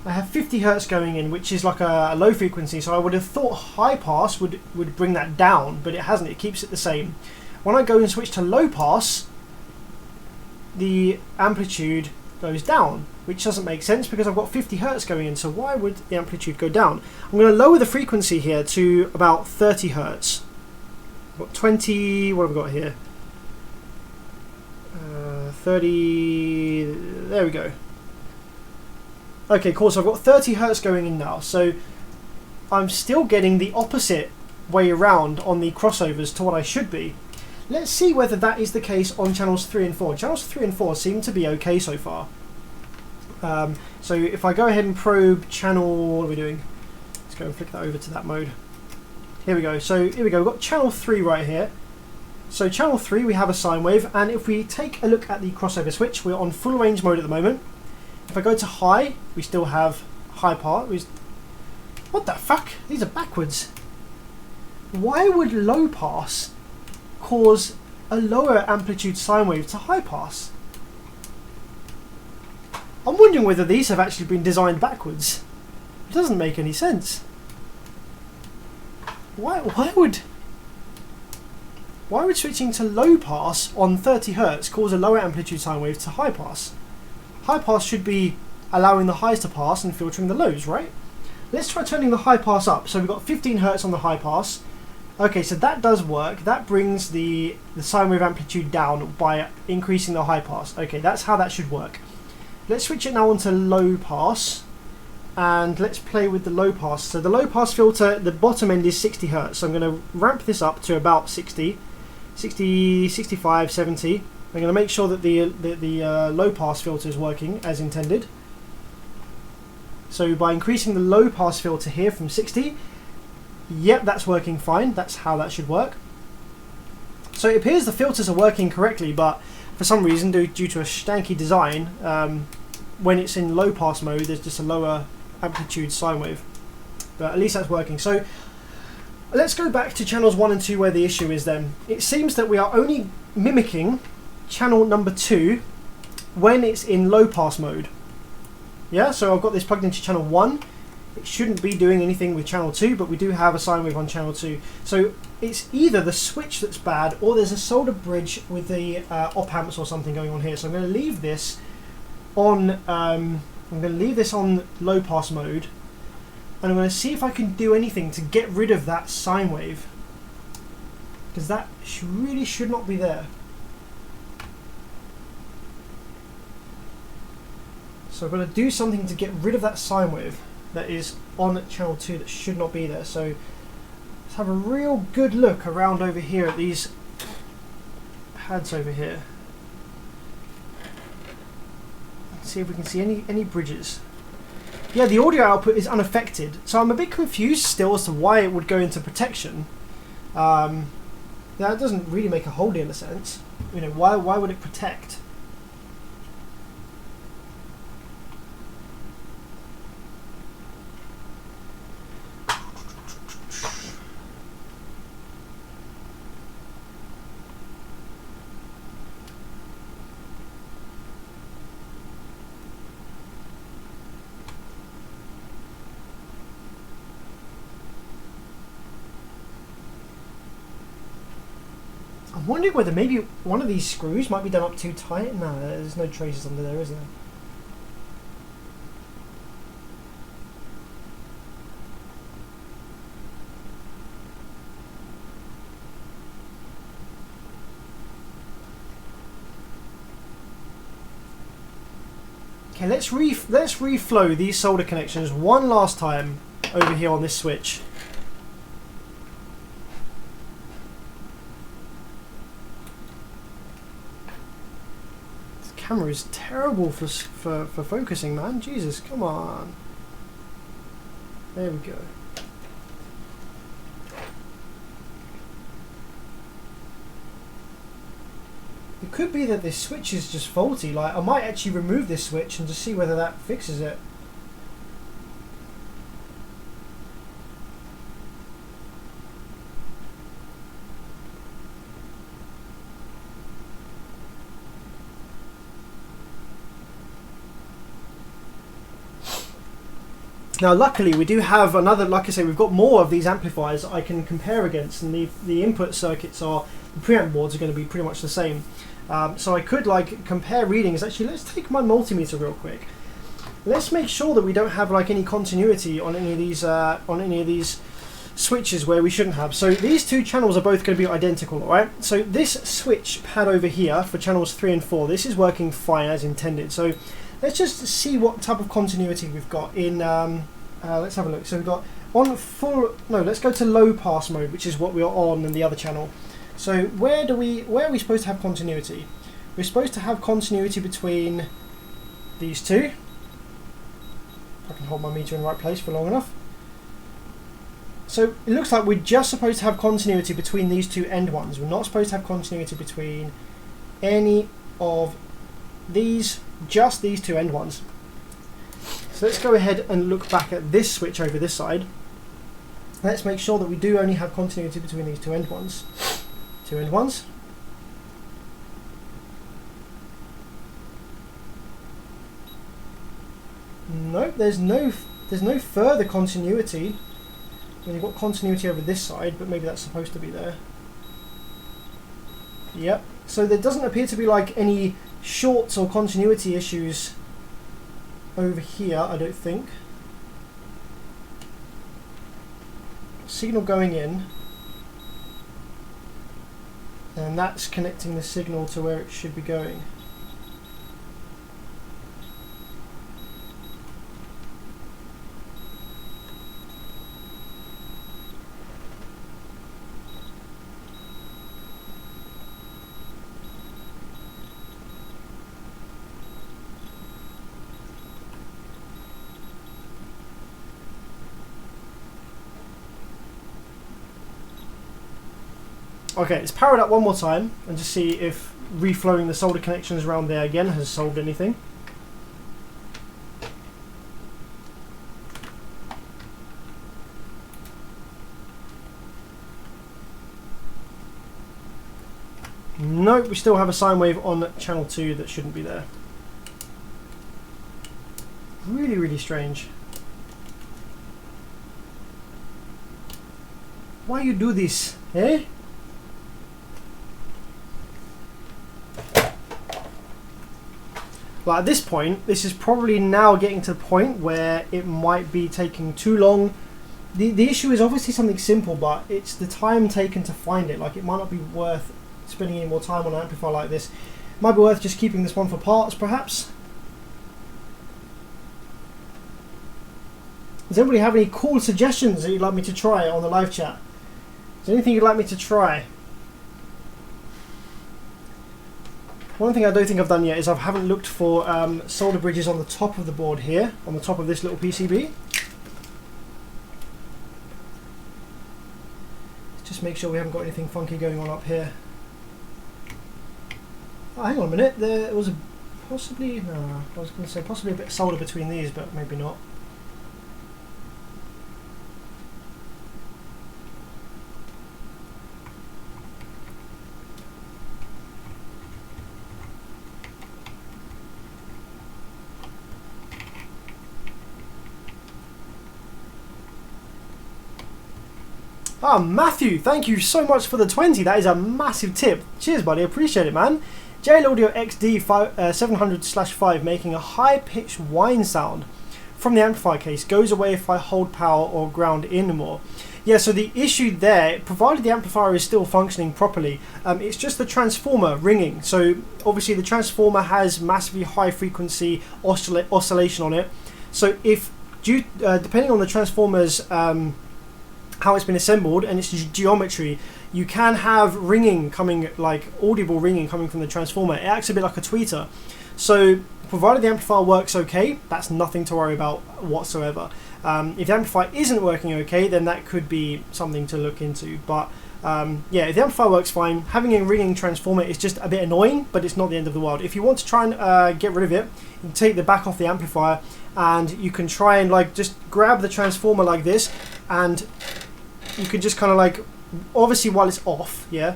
I have 50 Hertz going in, which is like a low frequency, so I would have thought high pass would bring that down, but it hasn't, it keeps it the same. When I go and switch to low pass, the amplitude goes down, which doesn't make sense because I've got 50 Hertz going in, so why would the amplitude go down? I'm going to lower the frequency here to about 30 Hertz. I've got 20, what have I got here? 30, there we go. Okay, cool, so I've got 30 Hertz going in now, so I'm still getting the opposite way around on the crossovers to what I should be. Let's see whether that is the case on channels 3 and 4. Channels 3 and 4 seem to be okay so far. So if I go ahead and probe channel, what are we doing? Let's go and flick that over to that mode. Here we go, so here we go, we've got channel 3 right here. So channel 3 we have a sine wave, and if we take a look at the crossover switch, we're on full range mode at the moment. If I go to high, we still have high part. What the fuck? These are backwards. Why would low pass cause a lower amplitude sine wave to high pass? I'm wondering whether these have actually been designed backwards. It doesn't make any sense. Why would switching to low pass on 30 Hertz cause a lower amplitude sine wave to high pass? High pass should be allowing the highs to pass and filtering the lows, right? Let's try turning the high pass up. So we've got 15 Hertz on the high pass. Okay, so that does work. That brings the sine wave amplitude down by increasing the high pass. Okay, that's how that should work. Let's switch it now onto low pass, and let's play with the low pass. So the low pass filter, the bottom end is 60 Hertz. So I'm going to ramp this up to about 60, 65, 70. I'm going to make sure that the low pass filter is working as intended. So by increasing the low pass filter here from 60, yep, that's working fine. That's how that should work. So it appears the filters are working correctly, but for some reason, due to a stanky design, when it's in low pass mode, there's just a lower amplitude sine wave. But at least that's working. So let's go back to channels 1 and 2 where the issue is then. It seems that we are only mimicking channel number 2 when it's in low pass mode. Yeah, so I've got this plugged into channel 1. It shouldn't be doing anything with channel 2, but we do have a sine wave on channel 2. So it's either the switch that's bad, or there's a solder bridge with the op amps or something going on here. So I'm going to leave this on low pass mode, and I'm going to see if I can do anything to get rid of that sine wave, because that really should not be there. So I'm going to do something to get rid of that sine wave that is on channel 2 that should not be there. So let's have a real good look around over here at these pads over here. Let's see if we can see any bridges. Yeah, the audio output is unaffected, so I'm a bit confused still as to why it would go into protection. That doesn't really make a whole deal of sense. You know, why would it protect? I'm wondering whether maybe one of these screws might be done up too tight. No, there's no traces under there, is there? Okay, let's reflow these solder connections one last time over here on this switch. Camera is terrible for focusing, man. Jesus, come on. There we go. It could be that this switch is just faulty. Like, I might actually remove this switch and just see whether that fixes it. Now luckily we do have another, like I say, we've got more of these amplifiers that I can compare against, and the input circuits are, the preamp boards are going to be pretty much the same. So I could like compare readings. Actually, let's take my multimeter real quick. Let's make sure that we don't have like any continuity on any of these switches where we shouldn't have. So these two channels are both going to be identical, alright? So this switch pad over here for channels 3 and 4, this is working fine as intended. So let's just see what type of continuity we've got in, let's have a look. So we've got on full, no, let's go to low pass mode, which is what we are on in the other channel. So where are we supposed to have continuity? We're supposed to have continuity between these two. If I can hold my meter in the right place for long enough. So it looks like we're just supposed to have continuity between these two end ones. We're not supposed to have continuity between any of these, just these two end ones. So let's go ahead and look back at this switch over this side. Let's make sure that we do only have continuity between these two end ones. Two end ones. Nope, there's no further continuity. I mean, you've got continuity over this side, but maybe that's supposed to be there. Yep. So there doesn't appear to be like any shorts or continuity issues over here, I don't think. Signal going in, and that's connecting the signal to where it should be going. Okay, let's power it up one more time and just see if reflowing the solder connections around there again has solved anything. Nope, we still have a sine wave on channel 2 that shouldn't be there. Really, really strange. Why you do this, eh? Well, at this point, this is probably now getting to the point where it might be taking too long. The issue is obviously something simple, but it's the time taken to find it. Like, it might not be worth spending any more time on an amplifier like this. It might be worth just keeping this one for parts, perhaps. Does anybody have any cool suggestions that you'd like me to try on the live chat? Is there anything you'd like me to try? One thing I don't think I've done yet is I haven't looked for solder bridges on the top of the board here, on the top of this little PCB. Let's just make sure we haven't got anything funky going on up here. Oh, hang on a minute, there was possibly, no, I was going to say possibly a bit of solder between these, but maybe not. Ah, Matthew, thank you so much for the 20. That is a massive tip. Cheers, buddy. Appreciate it, man. JL Audio XD 700/5 making a high-pitched whine sound from the amplifier case. Goes away if I hold power or ground in more. Yeah, so the issue there, provided the amplifier is still functioning properly, it's just the transformer ringing. So obviously the transformer has massively high frequency oscillation on it. So if depending on the transformer's how it's been assembled and its geometry, you can have ringing coming, like audible ringing coming from the transformer. It acts a bit like a tweeter. So provided the amplifier works okay, that's nothing to worry about whatsoever. If the amplifier isn't working okay, then that could be something to look into. But yeah, if the amplifier works fine, having a ringing transformer is just a bit annoying, but it's not the end of the world. If you want to try and get rid of it, you can take the back off the amplifier and you can try and like just grab the transformer like this, and you can just kind of like, obviously while it's off, yeah,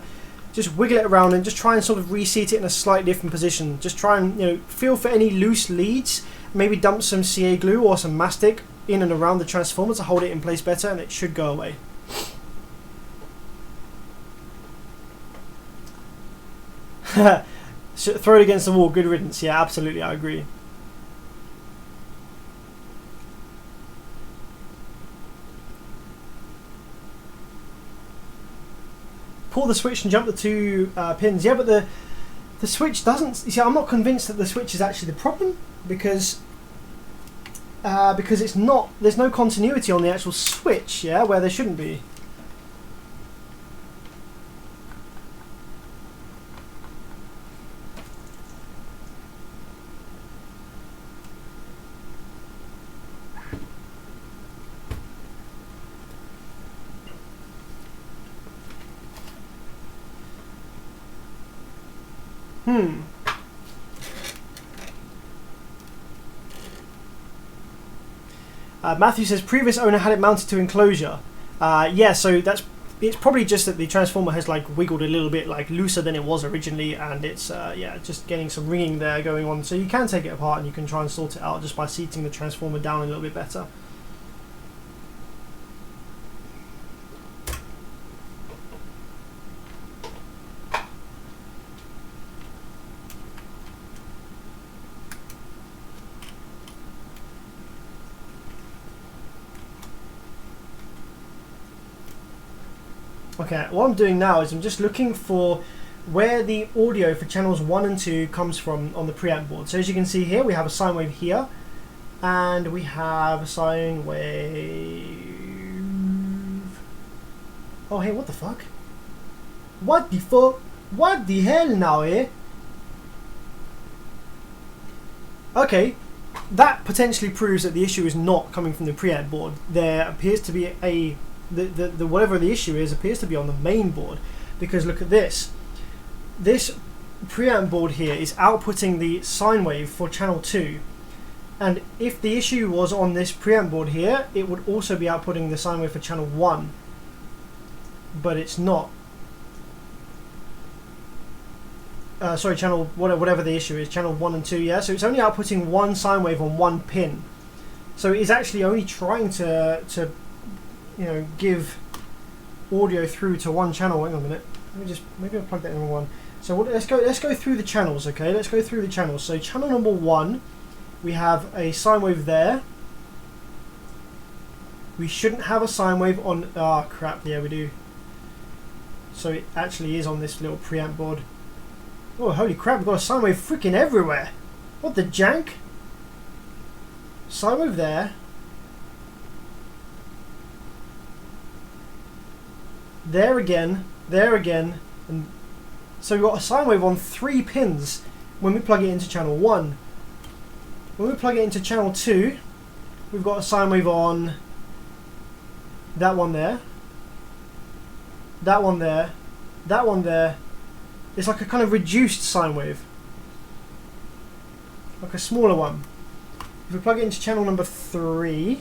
just wiggle it around and just try and sort of reseat it in a slightly different position. Just try and, you know, feel for any loose leads, maybe dump some CA glue or some mastic in and around the transformer to hold it in place better, and it should go away. Throw it against the wall, good riddance. Yeah, absolutely, I agree. Pull the switch and jump the 2 pins. Yeah, but the switch doesn't. You see, I'm not convinced that the switch is actually the problem, because it's not. There's no continuity on the actual switch. Yeah, where there shouldn't be. Matthew says previous owner had it mounted to enclosure. Yeah, so it's probably just that the transformer has like wiggled a little bit like looser than it was originally, and it's yeah, just getting some ringing there going on. So you can take it apart and you can try and sort it out just by seating the transformer down a little bit better. Okay, what I'm doing now is I'm just looking for where the audio for channels 1 and 2 comes from on the preamp board. So as you can see here, we have a sine wave here, and we have a sine wave... Oh hey, what the fuck? What the fuck? What the hell now, eh? Okay, that potentially proves that the issue is not coming from the preamp board. There appears to be a... The whatever the issue is appears to be on the main board, because look at this. This preamp board here is outputting the sine wave for channel 2, and if the issue was on this preamp board here, it would also be outputting the sine wave for channel 1, but it's not. Sorry, channel whatever the issue is, channel 1 and 2. Yeah, so it's only outputting one sine wave on one pin, so it is actually only trying to you know, give audio through to one channel. Hang on a minute. Maybe I'll plug that in one. So let's go through the channels. Okay, let's go through the channels. So channel number 1, we have a sine wave there. We shouldn't have a sine wave on. Ah, crap. Yeah, we do. So it actually is on this little preamp board. Oh, holy crap! We've got a sine wave freaking everywhere. What the jank? Sine wave there. There again, and so we've got a sine wave on 3 pins when we plug it into channel 1. When we plug it into channel 2, we've got a sine wave on that one there, that one there, that one there. It's like a kind of reduced sine wave, like a smaller one. If we plug it into channel number 3,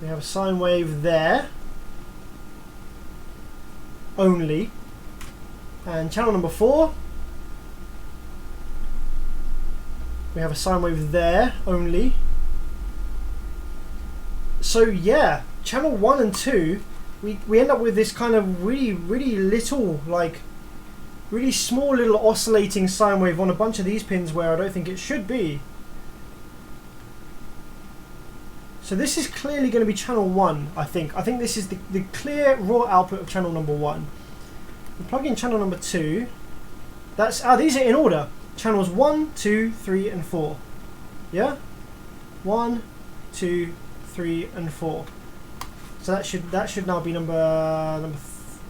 we have a sine wave there only, and channel number 4, we have a sine wave there only. So yeah, channel 1 and 2, we end up with this kind of really little, like really small little oscillating sine wave on a bunch of these pins where I don't think it should be. So this is clearly going to be channel 1, I think. I think this is the clear raw output of channel number 1. We plug in channel number 2. That's these are in order. Channels 1, 2, 3, and 4. Yeah? 1, 2, 3, and 4. So that should now be number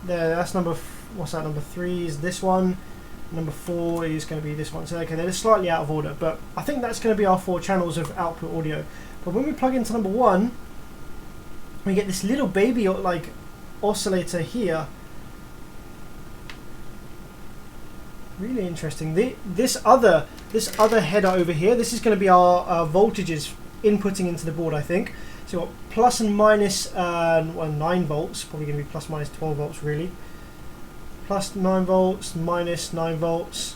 there. That's number. What's that? Number 3 is this one. Number 4 is going to be this one. So okay, they're slightly out of order, but I think that's going to be our 4 channels of output audio. But when we plug into number 1, we get this little baby like oscillator here. Really interesting. This other header over here, this is going to be our voltages inputting into the board, I think. So we've got plus and minus 9 volts, probably going to be plus minus 12 volts really. Plus 9 volts, minus 9 volts.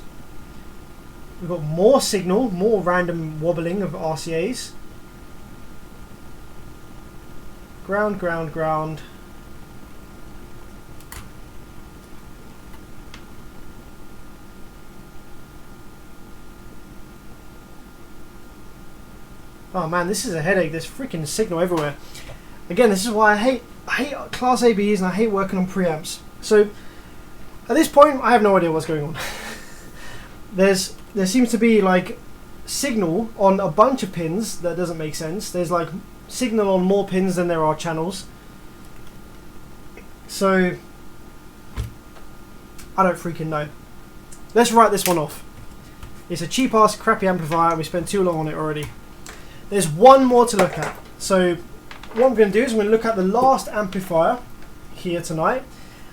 We've got more signal, more random wobbling of RCAs. Ground, ground, ground. Oh man, this is a headache. There's freaking signal everywhere. Again, this is why I hate Class ABs and I hate working on preamps. So at this point, I have no idea what's going on. There seems to be like signal on a bunch of pins that doesn't make sense. There's like signal on more pins than there are channels. So I don't freaking know. Let's write this one off. It's a cheap ass crappy amplifier and we spent too long on it already. There's one more to look at. So what I'm going to do is I'm going to look at the last amplifier here tonight.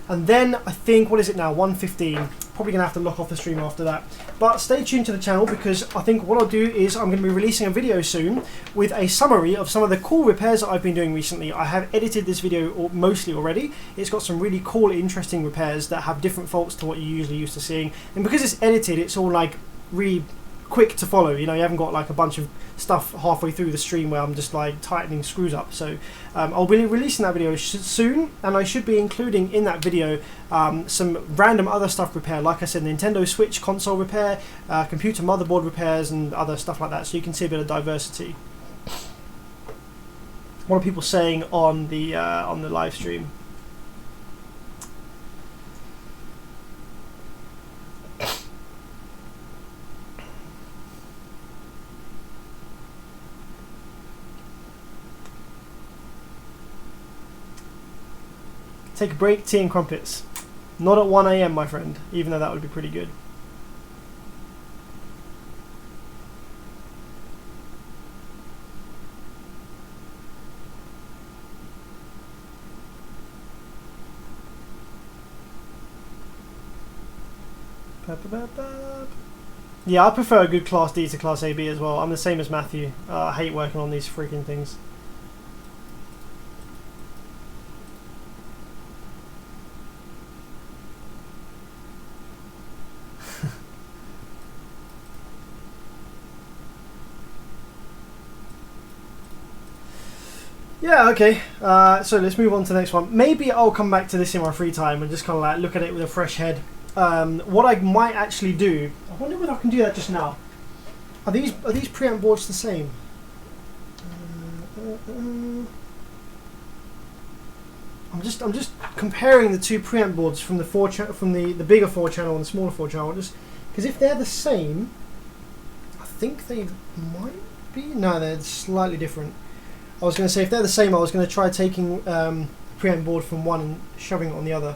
And then I think, what is it now, 1:15. Probably going to have to lock off the stream after that. But stay tuned to the channel because I think what I'll do is I'm going to be releasing a video soon with a summary of some of the cool repairs that I've been doing recently. I have edited this video mostly already. It's got some really cool, interesting repairs that have different faults to what you're usually used to seeing. And because it's edited, it's all like really quick to follow. You know, you haven't got like a bunch of stuff halfway through the stream where I'm just like tightening screws up. So I'll be releasing that video soon, and I should be including in that video some random other stuff repair, like I said, Nintendo Switch console repair, computer motherboard repairs and other stuff like that, so you can see a bit of diversity. What are people saying on the live stream? Take a break, tea and crumpets. Not at 1 AM, my friend, even though that would be pretty good. Yeah, I prefer a good Class D to Class AB as well. I'm the same as Matthew. I hate working on these freaking things. Yeah, okay, so let's move on to the next one. Maybe I'll come back to this in my free time and just kind of like look at it with a fresh head. What I might actually do, I wonder whether I can do that just now. Are these preamp boards the same? I'm just comparing the two preamp boards from the bigger 4-channel and the smaller 4-channel, just because if they're the same, I think they might be. No, they're slightly different. I was going to say, if they're the same, I was going to try taking preamp board from one and shoving it on the other.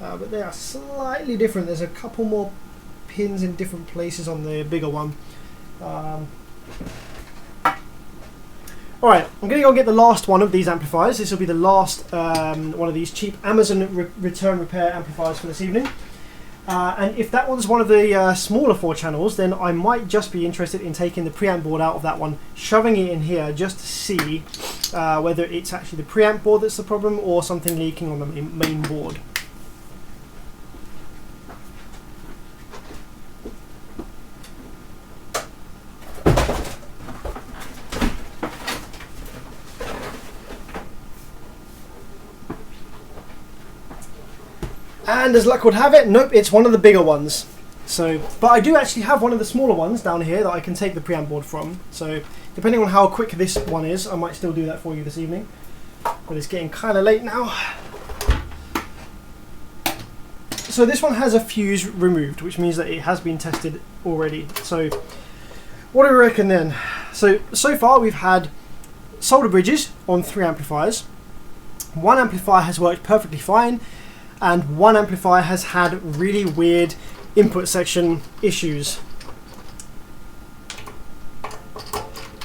But they are slightly different. There's a couple more pins in different places on the bigger one. Alright, I'm going to go get the last one of these amplifiers. This will be the last one of these cheap Amazon return repair amplifiers for this evening. And if that one's one of the smaller 4-channels, then I might just be interested in taking the preamp board out of that one, shoving it in here just to see whether it's actually the preamp board that's the problem or something leaking on the main board. And as luck would have it, nope, it's one of the bigger ones. So, but I do actually have one of the smaller ones down here that I can take the preamp board from. So, depending on how quick this one is, I might still do that for you this evening. But it's getting kind of late now. So this one has a fuse removed, which means that it has been tested already. So, what do we reckon then? So far we've had solder bridges on 3 amplifiers. One amplifier has worked perfectly fine, and one amplifier has had really weird input section issues.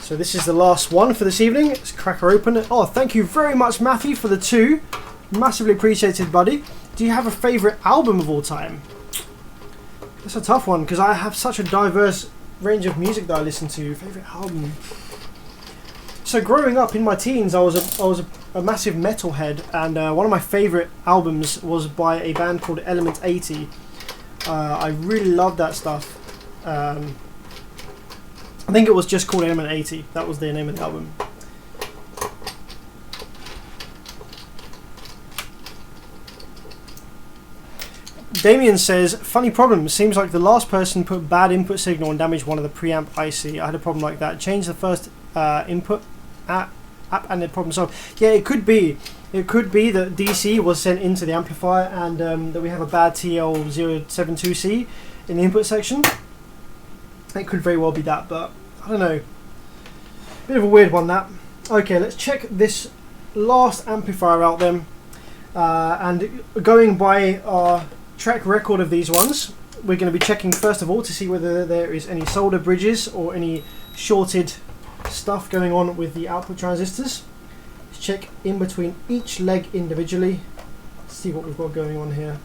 So this is the last one for this evening. Let's crack her open. Oh, thank you very much, Matthew, for the 2. Massively appreciated, buddy. Do you have a favourite album of all time? That's a tough one, because I have such a diverse range of music that I listen to. Favourite album? So growing up in my teens, I was a massive metalhead, and one of my favourite albums was by a band called Element 80. I really loved that stuff. I think it was just called Element 80. That was the name of the album. Damien says, funny problem. Seems like the last person put bad input signal and damaged one of the preamp IC. I had a problem like that. Change the first input app and the problem solved. Yeah, it could be. It could be that DC was sent into the amplifier and that we have a bad TL072C in the input section. It could very well be that, but I don't know. Bit of a weird one, that. Okay, let's check this last amplifier out then. And going by our track record of these ones, we're going to be checking first of all to see whether there is any solder bridges or any shorted stuff going on with the output transistors. Let's check in between each leg individually, see what we've got going on here.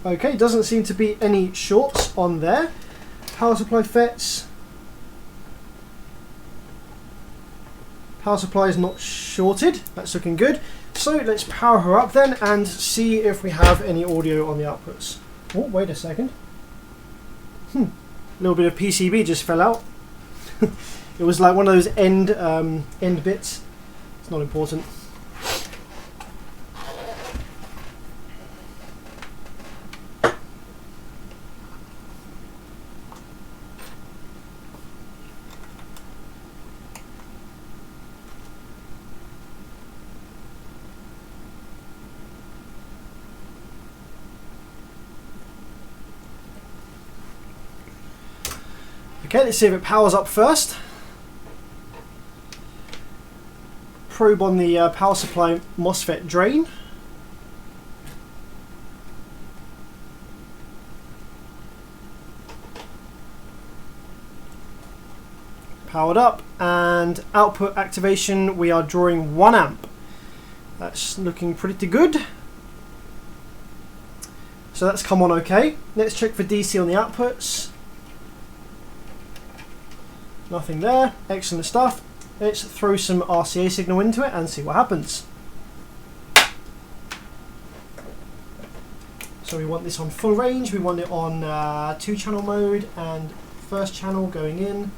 Okay, doesn't seem to be any shorts on there. Power supply FETs. Power supply is not shorted. That's looking good. So let's power her up then and see if we have any audio on the outputs. Oh, wait a second. A little bit of PCB just fell out. It was like one of those end bits. It's not important. Okay, let's see if it powers up first. Probe on the power supply MOSFET drain. Powered up, and output activation, we are drawing 1 amp. That's looking pretty good. So that's come on okay. Let's check for DC on the outputs. Nothing there. Excellent stuff. Let's throw some RCA signal into it and see what happens. So we want this on full range. We want it on 2-channel mode and first channel going in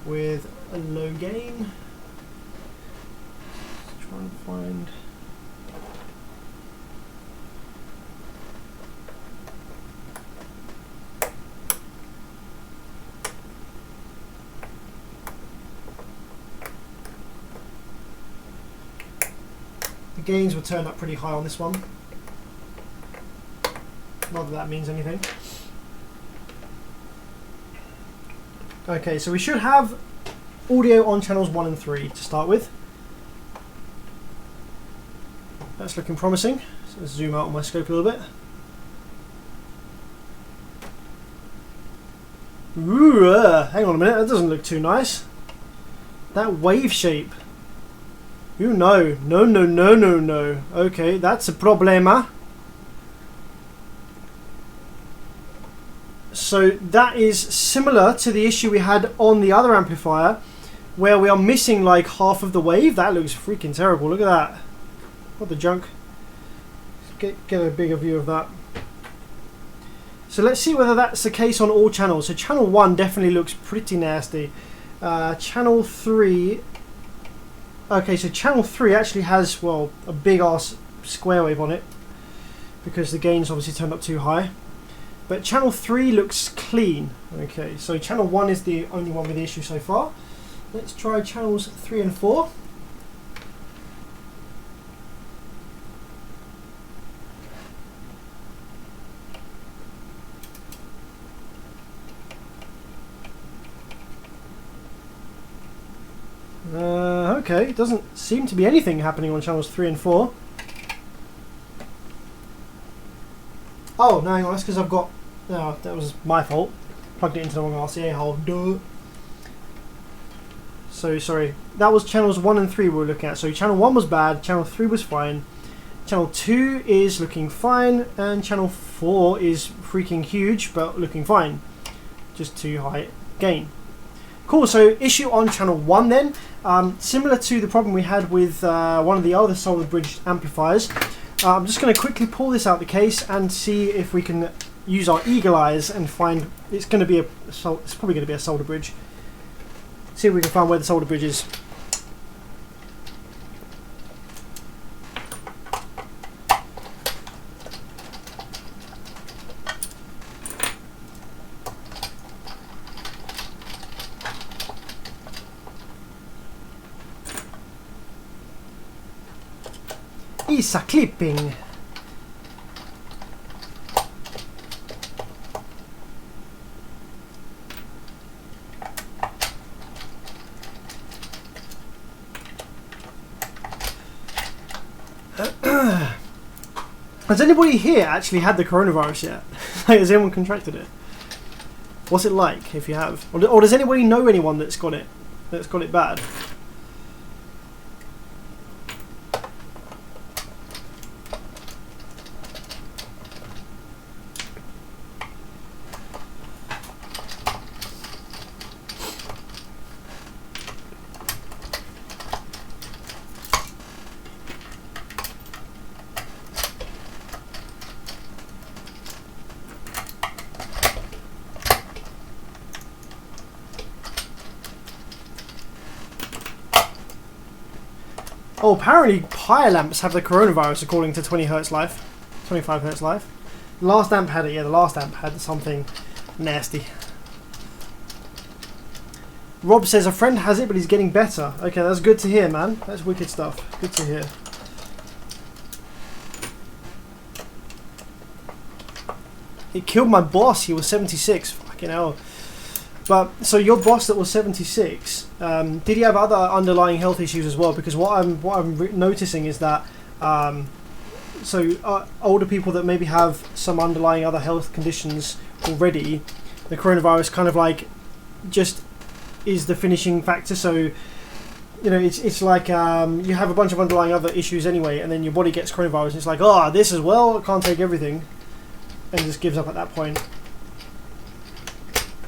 with a low gain. Let's try and find... gains will turn up pretty high on this one. Not that that means anything. Okay, so we should have audio on channels 1 and 3 to start with. That's looking promising. So let's zoom out on my scope a little bit. Ooh, hang on a minute, that doesn't look too nice. That wave shape. You know, no. Okay, that's a problema. So that is similar to the issue we had on the other amplifier, where we are missing like half of the wave. That looks freaking terrible. Look at that. What the junk. Get a bigger view of that. So let's see whether that's the case on all channels. So channel 1 definitely looks pretty nasty. Channel 3... Okay, so channel 3 actually has, well, a big ass square wave on it because the gain's obviously turned up too high. But channel 3 looks clean. Okay, so channel 1 is the only one with the issue so far. Let's try channels 3 and 4. Okay, doesn't seem to be anything happening on channels 3 and 4. Oh, no, hang on, that's because I've got... No, that was my fault. Plugged it into the wrong RCA hole. Duh. So, sorry. That was channels 1 and 3 we were looking at. So, channel 1 was bad, channel 3 was fine. Channel 2 is looking fine, and channel 4 is freaking huge, but looking fine. Just too high gain. Cool, so issue on channel 1 then. Similar to the problem we had with one of the other solder bridge amplifiers. I'm just going to quickly pull this out the case and see if we can use our eagle eyes and find, it's probably going to be a solder bridge. See if we can find where the solder bridge is. It's a clipping. Has anybody here actually had the coronavirus yet? Has anyone contracted it? What's it like if you have? Or does anybody know anyone that's got it bad? Oh, apparently Pi lamps have the coronavirus according to 25 Hertz Live. The last amp had it, yeah, the last amp had something nasty. Rob says a friend has it, but he's getting better. Okay, that's good to hear, man. That's wicked stuff. Good to hear. It killed my boss, he was 76. Fucking hell. But, so your boss that was 76, did he have other underlying health issues as well? Because what I'm noticing is that older people that maybe have some underlying other health conditions already, the coronavirus kind of like just is the finishing factor. So, you know, it's like you have a bunch of underlying other issues anyway, and then your body gets coronavirus, and it's like, oh, this as well, I can't take everything, and just gives up at that point.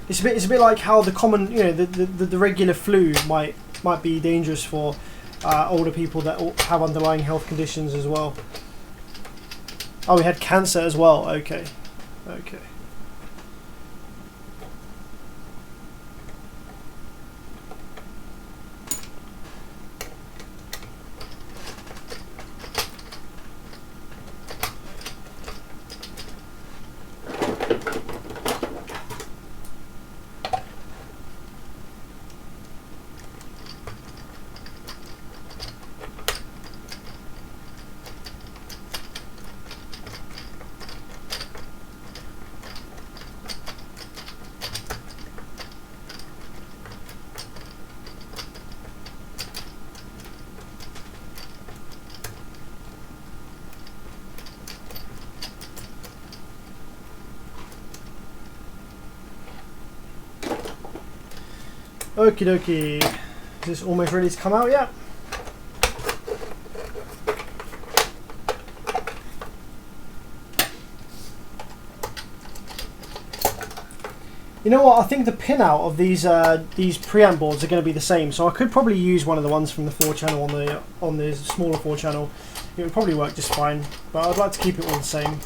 It's a bit like how the common, you know, the regular flu might be dangerous for older people that have underlying health conditions as well. Oh, we had cancer as well. Okay. Okie dokie. Is this almost ready to come out yet? You know what? I think the pinout of these preamp boards are going to be the same, so I could probably use one of the ones from the 4-channel on the smaller 4-channel. It would probably work just fine, but I'd like to keep it all the same.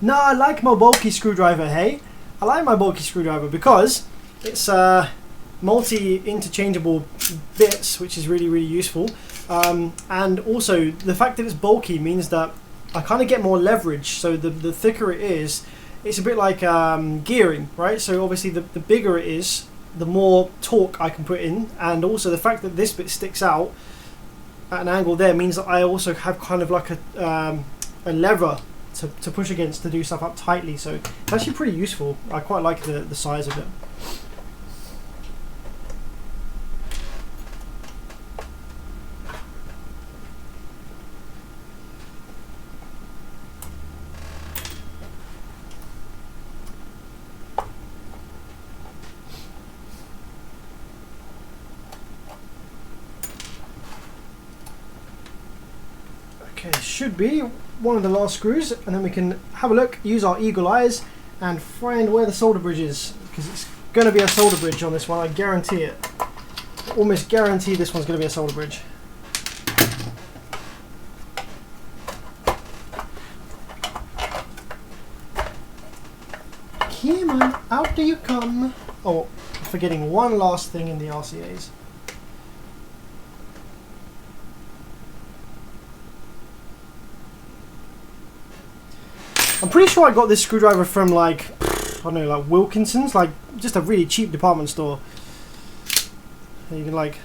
No, I like my bulky screwdriver, hey? I like my bulky screwdriver because it's multi-interchangeable bits, which is really, really useful. And also, the fact that it's bulky means that I kind of get more leverage. So the thicker it is, it's a bit like gearing, right? So obviously the bigger it is, the more torque I can put in. And also the fact that this bit sticks out at an angle there means that I also have kind of like a lever to push against to do stuff up tightly. So it's actually pretty useful. I quite like the size of it. Okay, should be one of the last screws, and then we can have a look, use our eagle eyes, and find where the solder bridge is, because it's going to be a solder bridge on this one, I guarantee it. Almost guarantee this one's going to be a solder bridge. Come on, out do you come? Oh, forgetting one last thing in the RCAs. I'm pretty sure I got this screwdriver from like, I don't know, like Wilkinson's, like just a really cheap department store. And you can like,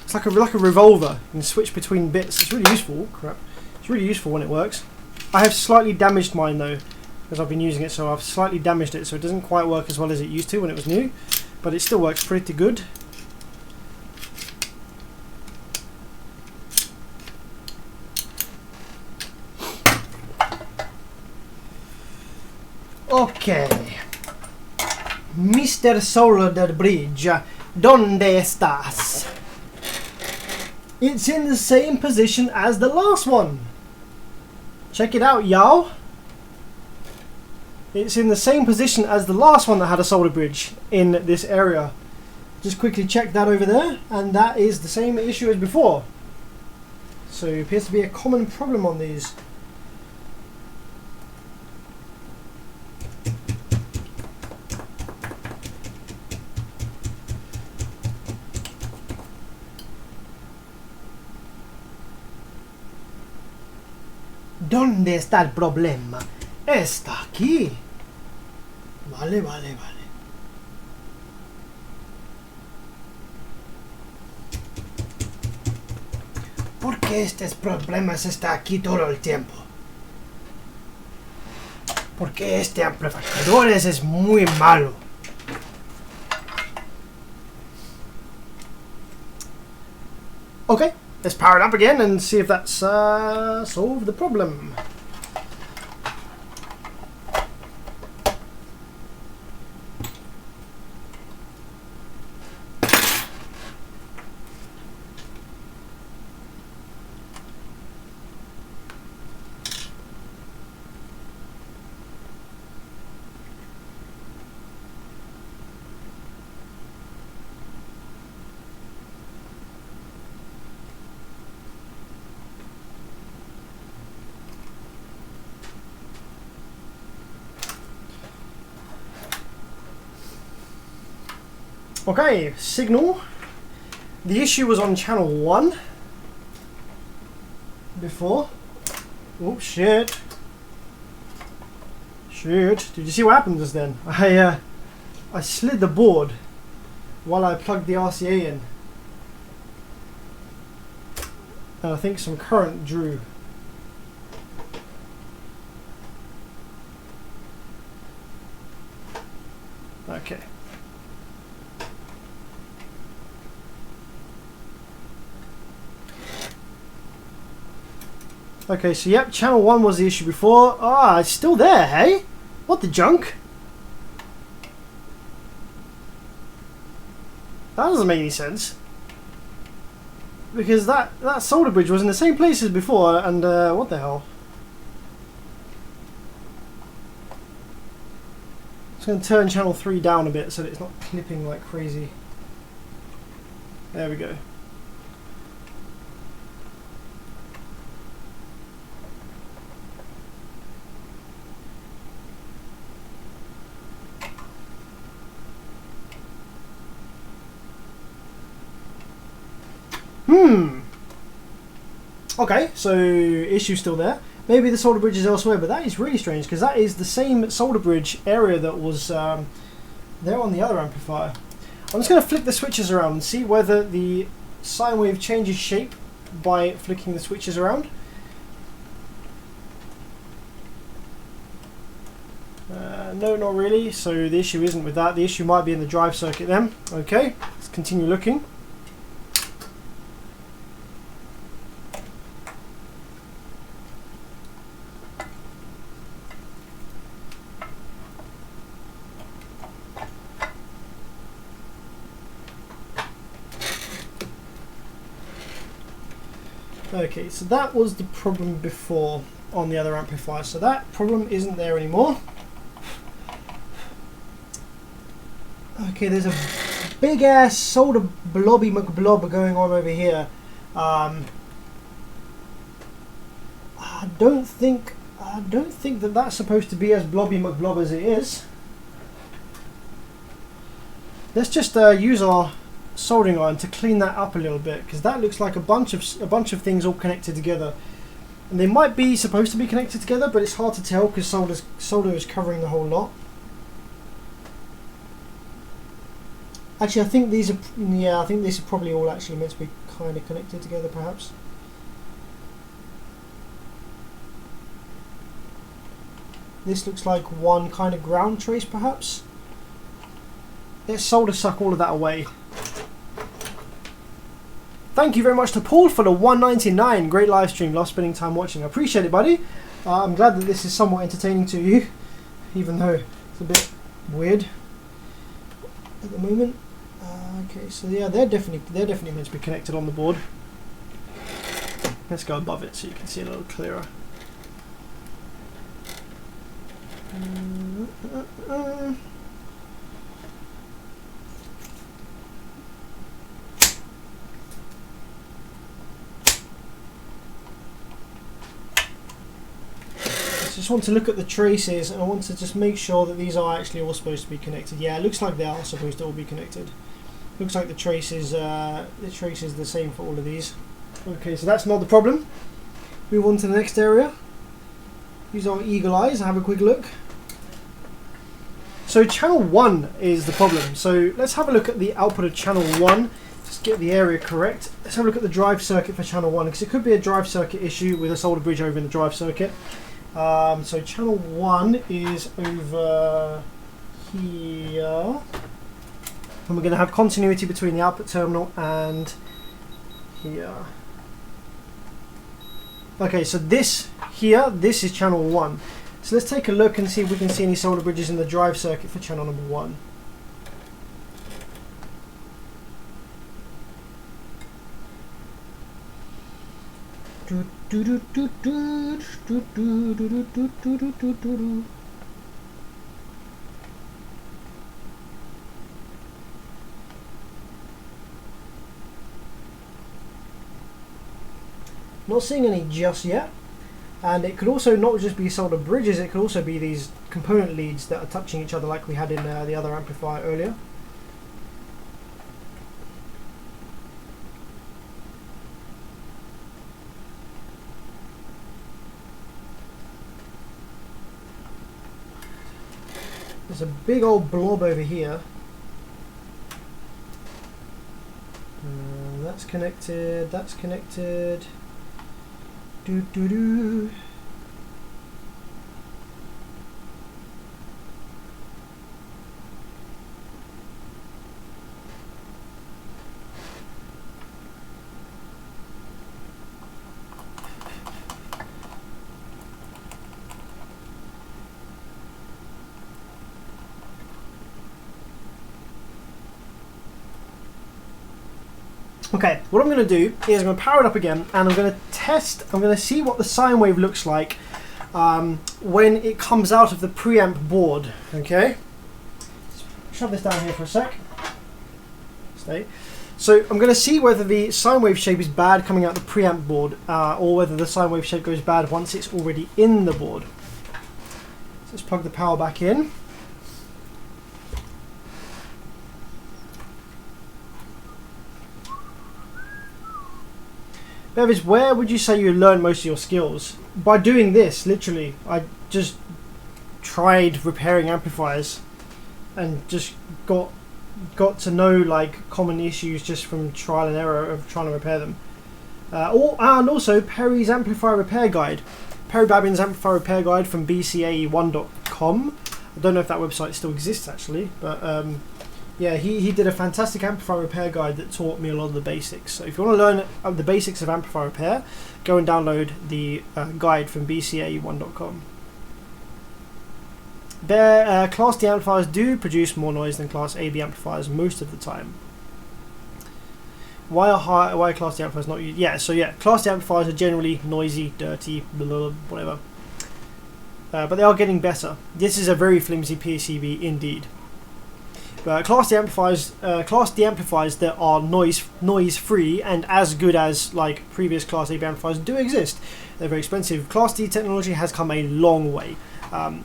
it's like a revolver. You can switch between bits. It's really useful. Crap. It's really useful when it works. I have slightly damaged mine though, because I've been using it, so I've slightly damaged it, so it doesn't quite work as well as it used to when it was new, but it still works pretty good. Okay, Mr. Solder Bridge, ¿dónde estás? It's in the same position as the last one. Check it out, y'all. It's in the same position as the last one that had a solder bridge in this area. Just quickly check that over there, and that is the same issue as before. So it appears to be a common problem on these. ¿Dónde está el problema? Está aquí. Vale, vale, vale. ¿Por qué estos problemas está aquí todo el tiempo? Porque este amplificador es muy malo. Okay. Let's power it up again and see if that's solved the problem. Okay, signal. The issue was on channel 1 before. Oh shit. Shit. Did you see what happened just then? I slid the board while I plugged the RCA in. And I think some current drew. Okay. Okay, so yep, channel 1 was the issue before. Ah, it's still there, hey? What the junk? That doesn't make any sense. Because that solder bridge was in the same place as before, and what the hell? Just going to turn channel 3 down a bit so that it's not clipping like crazy. There we go. Okay, so issue still there. Maybe the solder bridge is elsewhere, but that is really strange because that is the same solder bridge area that was there on the other amplifier. I'm just going to flip the switches around and see whether the sine wave changes shape by flicking the switches around. No, not really. So the issue isn't with that. The issue might be in the drive circuit then. Okay, let's continue looking. Okay, so that was the problem before on the other amplifier. So that problem isn't there anymore. Okay, there's a big ass solder blobby McBlob going on over here. I don't think that that's supposed to be as blobby McBlob as it is. Let's just use our soldering iron to clean that up a little bit, because that looks like a bunch of things all connected together, and they might be supposed to be connected together, but it's hard to tell because solder is covering the whole lot. Actually, I think these are probably all actually meant to be kind of connected together, perhaps. This looks like one kind of ground trace, perhaps. Let's solder suck all of that away. Thank you very much to Paul for the 199. Great live stream. Love spending time watching. I appreciate it, buddy. I'm glad that this is somewhat entertaining to you, even though it's a bit weird at the moment. Okay, so yeah, they're definitely meant to be connected on the board. Let's go above it so you can see a little clearer. Just want to look at the traces, and I want to just make sure that these are actually all supposed to be connected. Yeah, it looks like they are supposed to all be connected. Looks like the trace is the same for all of these. Okay, so that's not the problem. Move on to the next area. Use our eagle eyes and have a quick look. So channel 1 is the problem. So let's have a look at the output of channel 1. Just get the area correct. Let's have a look at the drive circuit for channel 1, because it could be a drive circuit issue with a solder bridge over in the drive circuit. So channel 1 is over here, and we're going to have continuity between the output terminal and here. Okay, so this is channel 1. So let's take a look and see if we can see any solder bridges in the drive circuit for channel number 1. Not seeing any just yet, and it could also not just be solder bridges, it could also be these component leads that are touching each other like we had in the other amplifier earlier. There's a big old blob over here. That's connected, that's connected. Do. Okay, what I'm going to do is I'm going to power it up again, and I'm going to see what the sine wave looks like when it comes out of the preamp board. Okay, let's shove this down here for a sec. Stay. So I'm going to see whether the sine wave shape is bad coming out the preamp board, or whether the sine wave shape goes bad once it's already in the board. So let's plug the power back in. Bevis, where would you say you learned most of your skills? By doing this, literally. I just tried repairing amplifiers and just got to know like common issues just from trial and error of trying to repair them. And also Perry's Amplifier Repair Guide. Perry Babin's Amplifier Repair Guide from bca1.com. I don't know if that website still exists actually, but yeah, he did a fantastic amplifier repair guide that taught me a lot of the basics. So if you want to learn the basics of amplifier repair, go and download the guide from bca1.com. Their Class D amplifiers do produce more noise than Class AB amplifiers most of the time. Why are Class D amplifiers not used? Yeah, so yeah, Class D amplifiers are generally noisy, dirty, blah, blah, blah, whatever. But they are getting better. This is a very flimsy PCB indeed. But Class D amplifiers that are noise free and as good as like previous Class AB amplifiers do exist. They're very expensive. Class D technology has come a long way.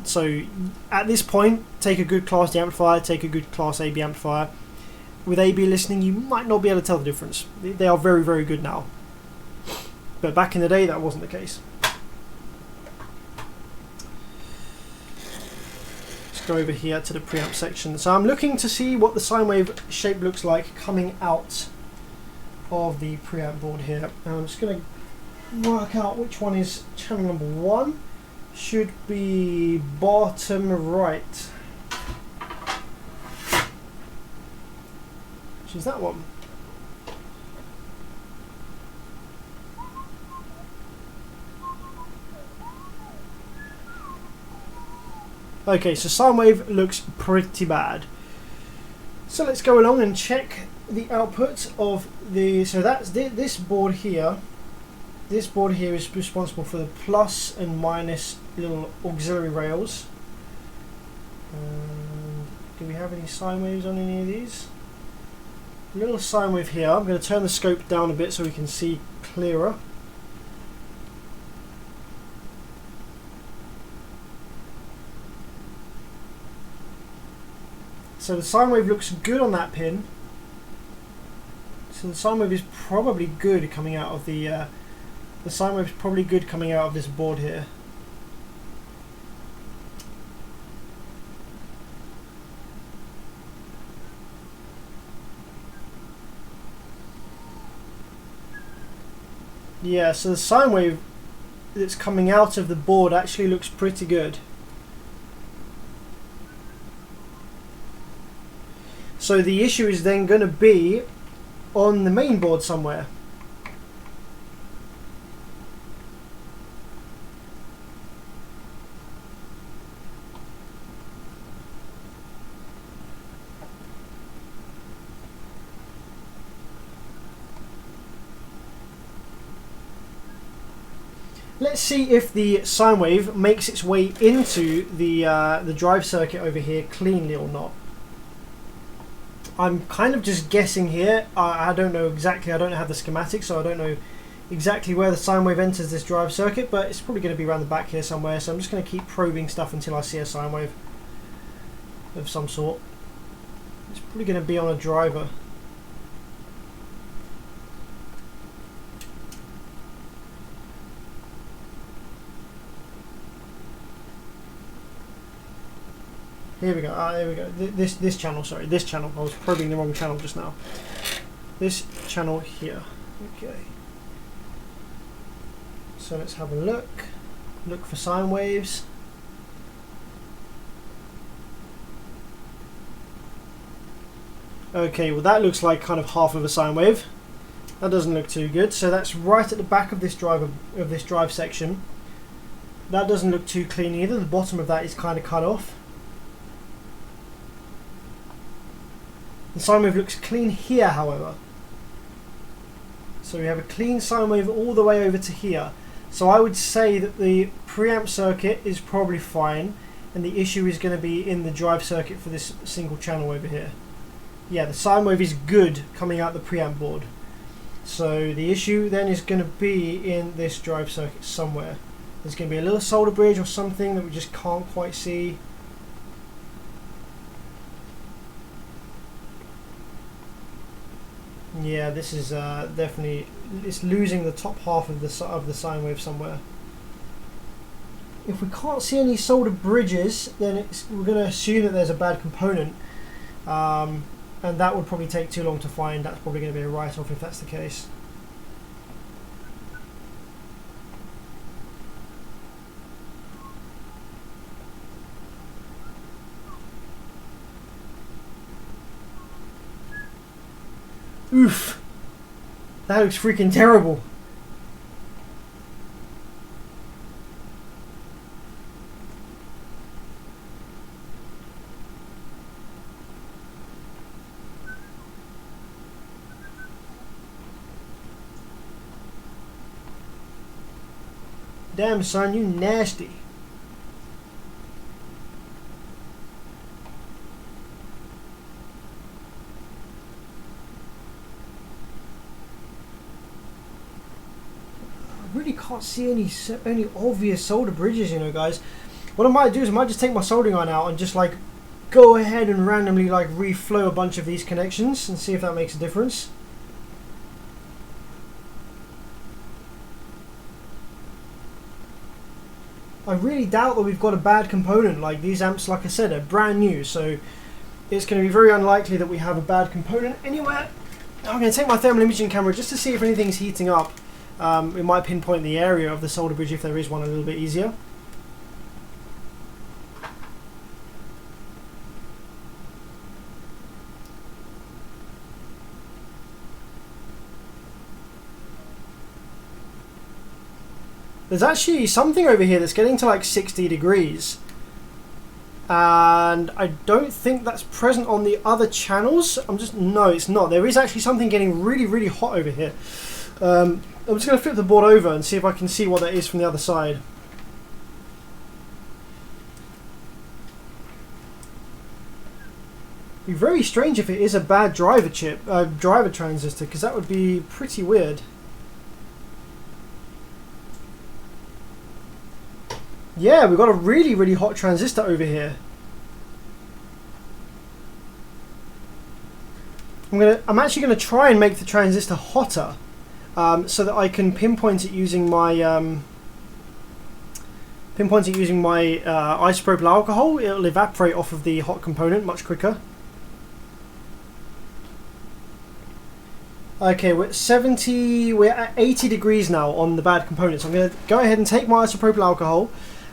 So at this point, take a good Class D amplifier, take a good Class AB amplifier. With AB listening, you might not be able to tell the difference. They are very, very good now. But back in the day, that wasn't the case. Let's go over here to the preamp section. So I'm looking to see what the sine wave shape looks like coming out of the preamp board here. And I'm just going to work out which one is channel number 1. Should be bottom right. Which is that one. Okay, so sine wave looks pretty bad. So let's go along and check the output of the. So that's this board here. This board here is responsible for the plus and minus little auxiliary rails. Do we have any sine waves on any of these? A little sine wave here. I'm going to turn the scope down a bit so we can see clearer. So the sine wave looks good on that pin. So the sine wave is probably good coming out of the sine wave is probably good coming out of this board here. Yeah, so the sine wave that's coming out of the board actually looks pretty good. So the issue is then going to be on the main board somewhere. Let's see if the sine wave makes its way into the drive circuit over here cleanly or not. I'm kind of just guessing here. I don't know exactly. I don't have the schematic, so I don't know exactly where the sine wave enters this drive circuit, but it's probably going to be around the back here somewhere. So I'm just going to keep probing stuff until I see a sine wave of some sort. It's probably going to be on a driver. Here we go. There we go. This channel. Sorry, this channel. I was probing the wrong channel just now. This channel here. Okay. So let's have a look. Look for sine waves. Okay. Well, that looks like kind of half of a sine wave. That doesn't look too good. So that's right at the back of this drive section. That doesn't look too clean either. The bottom of that is kind of cut off. The sine wave looks clean here, however. So we have a clean sine wave all the way over to here. So I would say that the preamp circuit is probably fine, and the issue is going to be in the drive circuit for this single channel over here. Yeah, the sine wave is good coming out the preamp board. So the issue then is going to be in this drive circuit somewhere. There's going to be a little solder bridge or something that we just can't quite see. Yeah, this is definitely, it's losing the top half of the sine wave somewhere. If we can't see any solder bridges, then we're going to assume that there's a bad component, and that would probably take too long to find. That's probably going to be a write-off if that's the case. Oof. That looks freaking terrible. Damn, son, you nasty. I really can't see any obvious solder bridges, you know, guys. What I might do is I might just take my soldering iron out and just like go ahead and randomly like reflow a bunch of these connections and see if that makes a difference. I really doubt that we've got a bad component. Like these amps, like I said, are brand new, so it's going to be very unlikely that we have a bad component anywhere. I'm going to take my thermal imaging camera just to see if anything's heating up. It might pinpoint the area of the solder bridge if there is one a little bit easier. There's actually something over here that's getting to like 60 degrees. And I don't think that's present on the other channels. No, it's not. There is actually something getting really, really hot over here. I'm just going to flip the board over and see if I can see what that is from the other side. It'd be very strange if it is a bad driver transistor, because that would be pretty weird. Yeah, we've got a really, really hot transistor over here. I'm actually gonna try and make the transistor hotter, so that I can pinpoint it using my isopropyl alcohol. It'll evaporate off of the hot component much quicker. Okay, we're at 80 degrees now on the bad components. I'm gonna go ahead and take my isopropyl alcohol.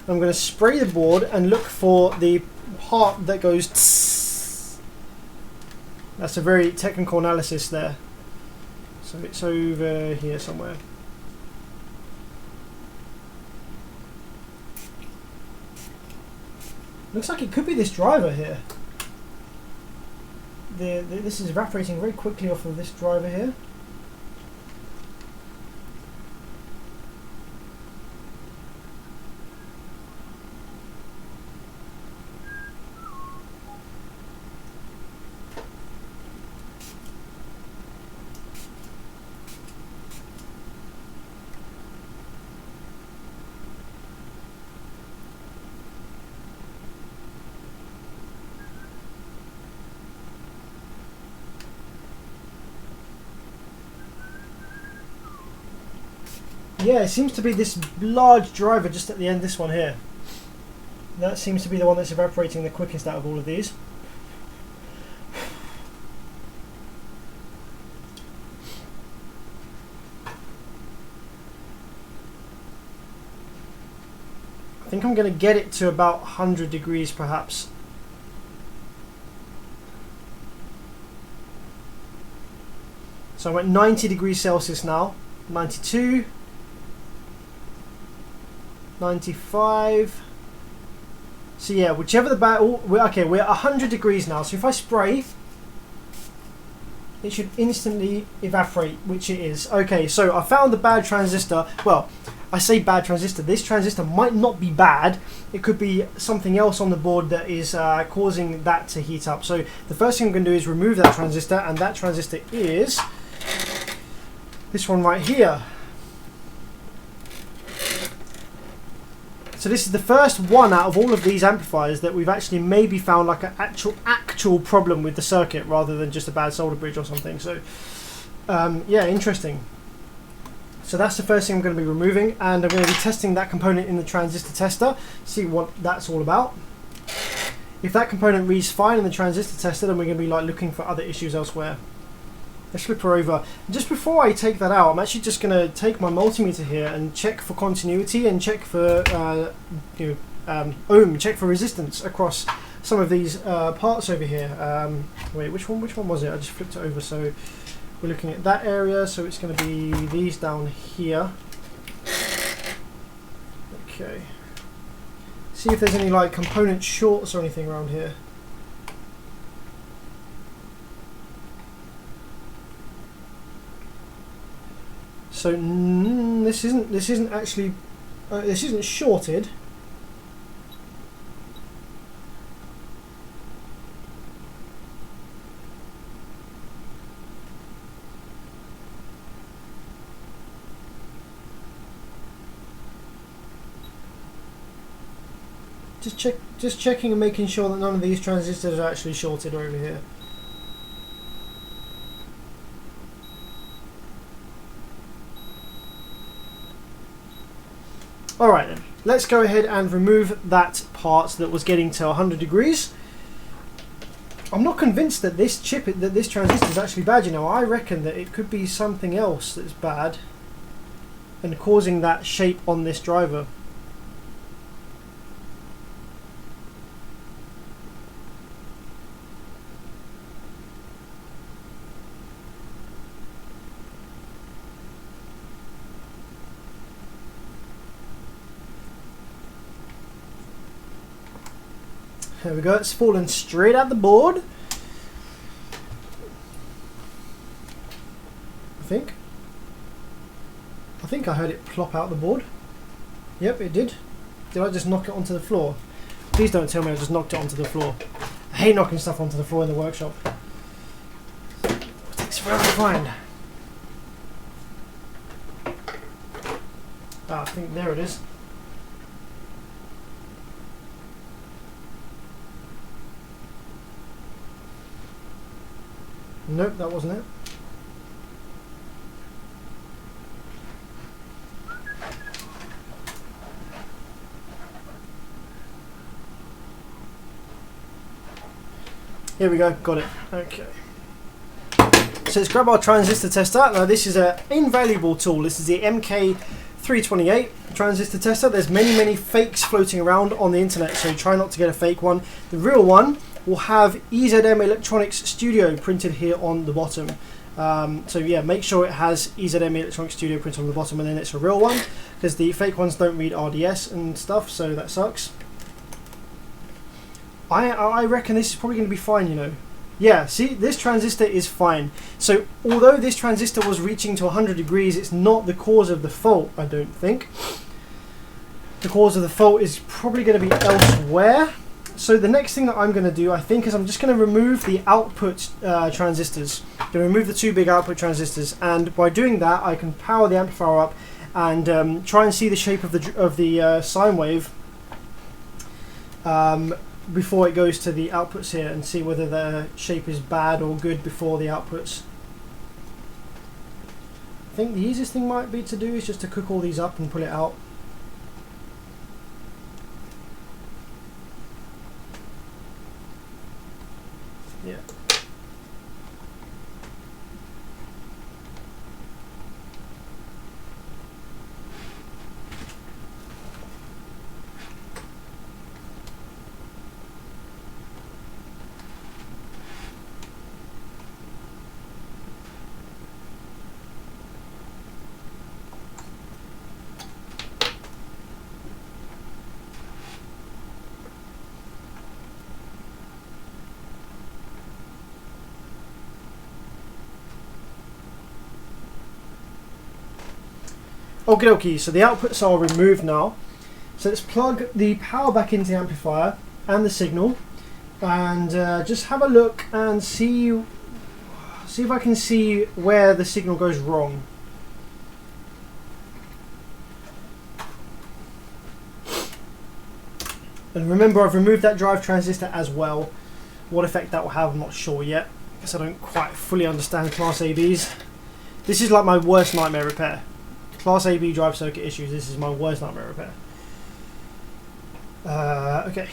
I'm going to spray the board and look for the part that goes tss. That's a very technical analysis there. So it's over here somewhere. Looks like it could be this driver here. This is evaporating very quickly off of this driver here. Yeah, it seems to be this large driver just at the end, this one here. That seems to be the one that's evaporating the quickest out of all of these. I think I'm going to get it to about 100 degrees perhaps. So I'm at 90 degrees Celsius now. 92. 95. So yeah, whichever the okay, we're at 100 degrees now. So if I spray, it should instantly evaporate, which it is. Okay, so I found the bad transistor. Well, I say bad transistor. This transistor might not be bad. It could be something else on the board that is causing that to heat up. So the first thing I'm going to do is remove that transistor, and that transistor is this one right here. So this is the first one out of all of these amplifiers that we've actually maybe found like an actual problem with the circuit rather than just a bad solder bridge or something. So yeah, interesting. So that's the first thing I'm going to be removing, and I'm going to be testing that component in the transistor tester, see what that's all about. If that component reads fine in the transistor tester, then we're going to be like looking for other issues elsewhere. Let's flip her over. Just before I take that out, I'm actually just going to take my multimeter here and check for continuity and check for ohm, check for resistance across some of these parts over here. Wait, which one was it? I just flipped it over. So we're looking at that area, so it's going to be these down here. Okay. See if there's any like component shorts or anything around here. So this isn't actually this isn't shorted. Just checking and making sure that none of these transistors are actually shorted over here. Alright then, let's go ahead and remove that part that was getting to 100 degrees. I'm not convinced that this transistor is actually bad, you know. I reckon that it could be something else that's bad and causing that shape on this driver. There we go, it's fallen straight out the board. I think I heard it plop out the board. Yep, it did. Did I just knock it onto the floor? Please don't tell me I just knocked it onto the floor. I hate knocking stuff onto the floor in the workshop. It takes forever to find. Ah, I think there it is. Nope, that wasn't it. Here we go, got it. Okay. So let's grab our transistor tester. Now this is an invaluable tool. This is the MK328 transistor tester. There's many fakes floating around on the internet, so try not to get a fake one. The real one will have EZM Electronics Studio printed here on the bottom. So yeah, make sure it has EZM Electronics Studio printed on the bottom, and then it's a real one, because the fake ones don't read RDS and stuff, so that sucks. I reckon this is probably going to be fine, you know. Yeah, see, this transistor is fine. So although this transistor was reaching to 100 degrees, it's not the cause of the fault, I don't think. The cause of the fault is probably going to be elsewhere. So the next thing that I'm going to do, I think, is I'm just going to remove the output transistors. I'm going to remove the two big output transistors, and by doing that, I can power the amplifier up and try and see the shape of the sine wave before it goes to the outputs here, and see whether the shape is bad or good before the outputs. I think the easiest thing might be to do is just to cook all these up and pull it out. Yeah. Okie dokie, so the outputs are removed now. So let's plug the power back into the amplifier and the signal, and just have a look and see if I can see where the signal goes wrong. And remember, I've removed that drive transistor as well. What effect that will have, I'm not sure yet, because I don't quite fully understand Class ABs. This is like my worst nightmare repair. Class AB drive circuit issues, this is my worst nightmare repair. Okay.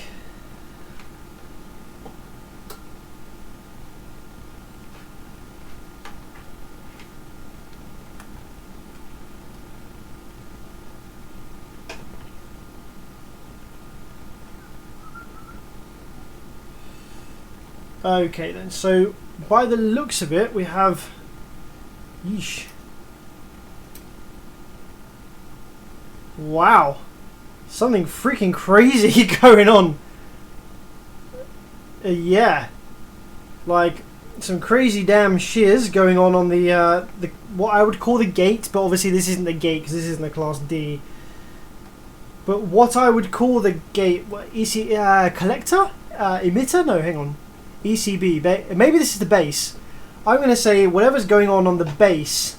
Okay then, so by the looks of it, we have Yeesh. Wow. Something freaking crazy going on. Yeah. Like, some crazy damn shiz going on the what I would call the gate, but obviously this isn't the gate because this isn't a Class D. But what I would call the gate, collector? Emitter? No, hang on. ECB. Maybe this is the base. I'm going to say whatever's going on the base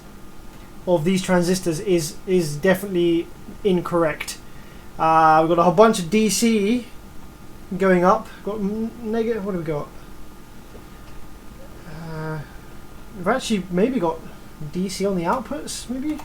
of these transistors is definitely incorrect. We've got a whole bunch of DC going up. Got negative. What do we got? We've actually maybe got DC on the outputs. Maybe.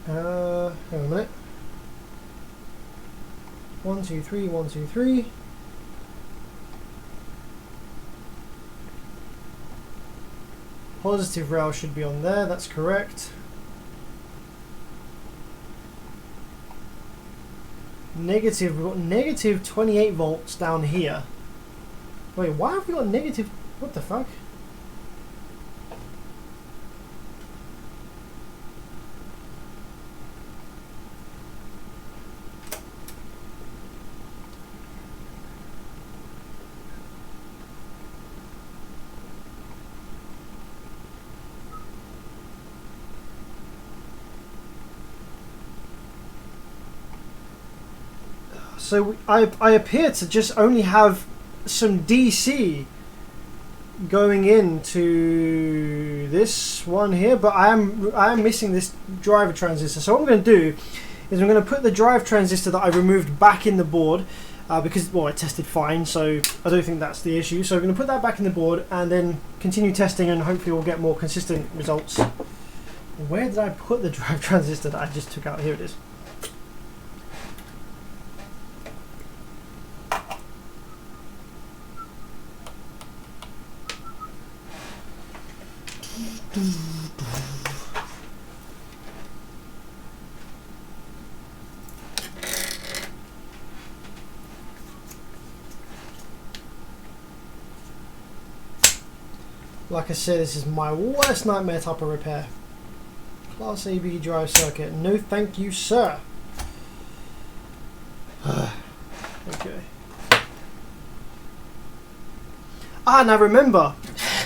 Hang on a minute. 1, 2, 3, 1, 2, 3. Positive rail should be on there, that's correct. Negative, we've got negative 28 volts down here. Wait, why have we got negative? What the fuck? So I appear to just only have some DC going into this one here, but I am missing this driver transistor. So what I'm going to do is I'm going to put the drive transistor that I removed back in the board because, well, it tested fine, so I don't think that's the issue. So I'm going to put that back in the board and then continue testing, and hopefully we'll get more consistent results. Where did I put the drive transistor that I just took out? Here it is. Like I said, this is my worst nightmare type of repair. Class AB drive circuit. No thank you, sir. Okay. Now remember,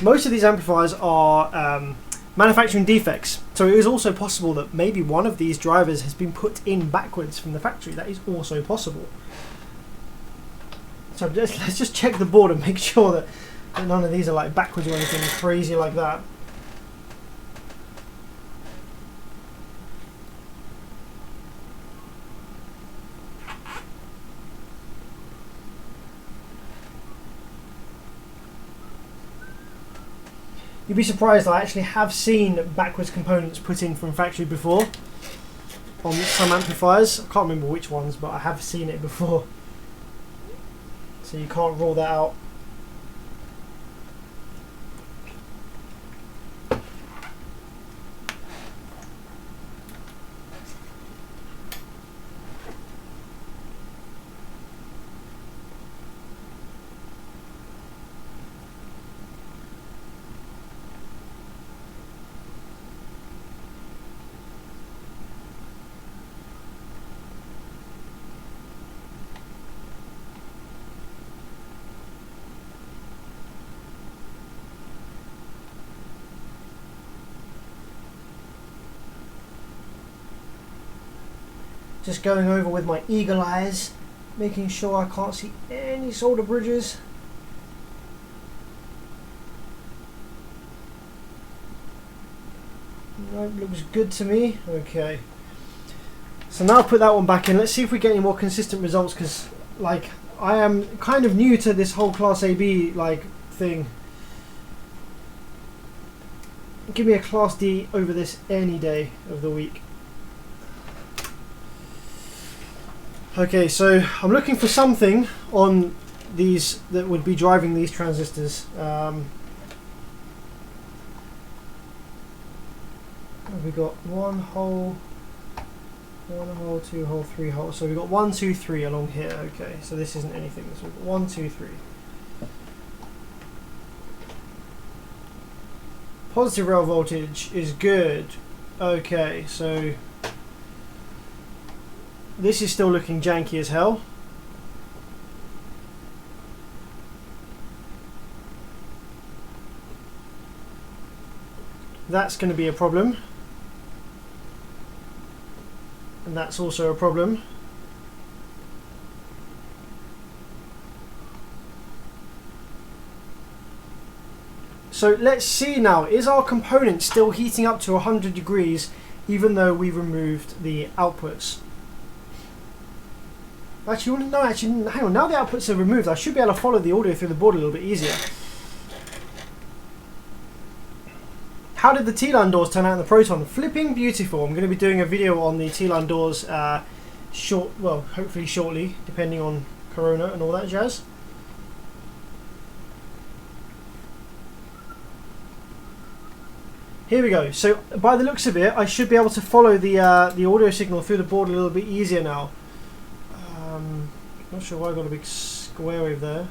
most of these amplifiers are manufacturing defects. So it is also possible that maybe one of these drivers has been put in backwards from the factory. That is also possible. So let's just check the board and make sure that none of these are like backwards or anything crazy like that. You'd be surprised, I actually have seen backwards components put in from factory before on some amplifiers. I can't remember which ones, but I have seen it before. So you can't rule that out. Just going over with my eagle eyes, making sure I can't see any solder bridges. Nope, looks good to me. Okay. So now I'll put that one back in. Let's see if we get any more consistent results, because like I am kind of new to this whole Class AB like thing. Give me a Class D over this any day of the week. Okay, so I'm looking for something on these that would be driving these transistors. We got one hole, 2 hole, 3 holes. So we've got 1, 2, 3 along here. Okay, so this isn't anything. So we've got 1, 2, 3. Positive rail voltage is good. Okay, so this is still looking janky as hell. That's going to be a problem. And that's also a problem. So let's see now, is our component still heating up to 100 degrees even though we removed the outputs? Actually, no, hang on, now the outputs are removed, I should be able to follow the audio through the board a little bit easier. How did the T-line doors turn out in the Proton? Flipping beautiful. I'm going to be doing a video on the T-line doors hopefully shortly, depending on Corona and all that jazz. Here we go. So by the looks of it, I should be able to follow the audio signal through the board a little bit easier now. Not sure why I got a big square wave there.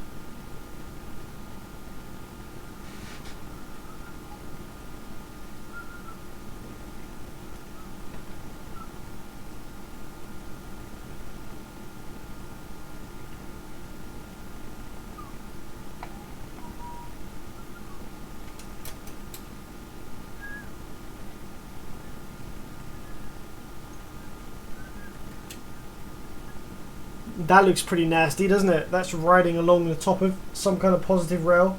That looks pretty nasty, doesn't it? That's riding along the top of some kind of positive rail.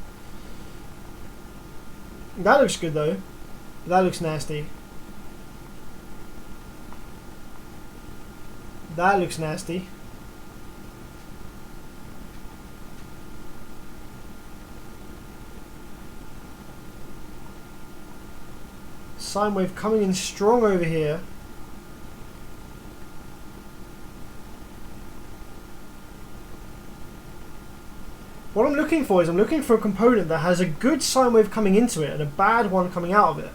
That looks good though. That looks nasty. That looks nasty. Sine wave coming in strong over here. What I'm looking for is I'm looking for a component that has a good sine wave coming into it and a bad one coming out of it.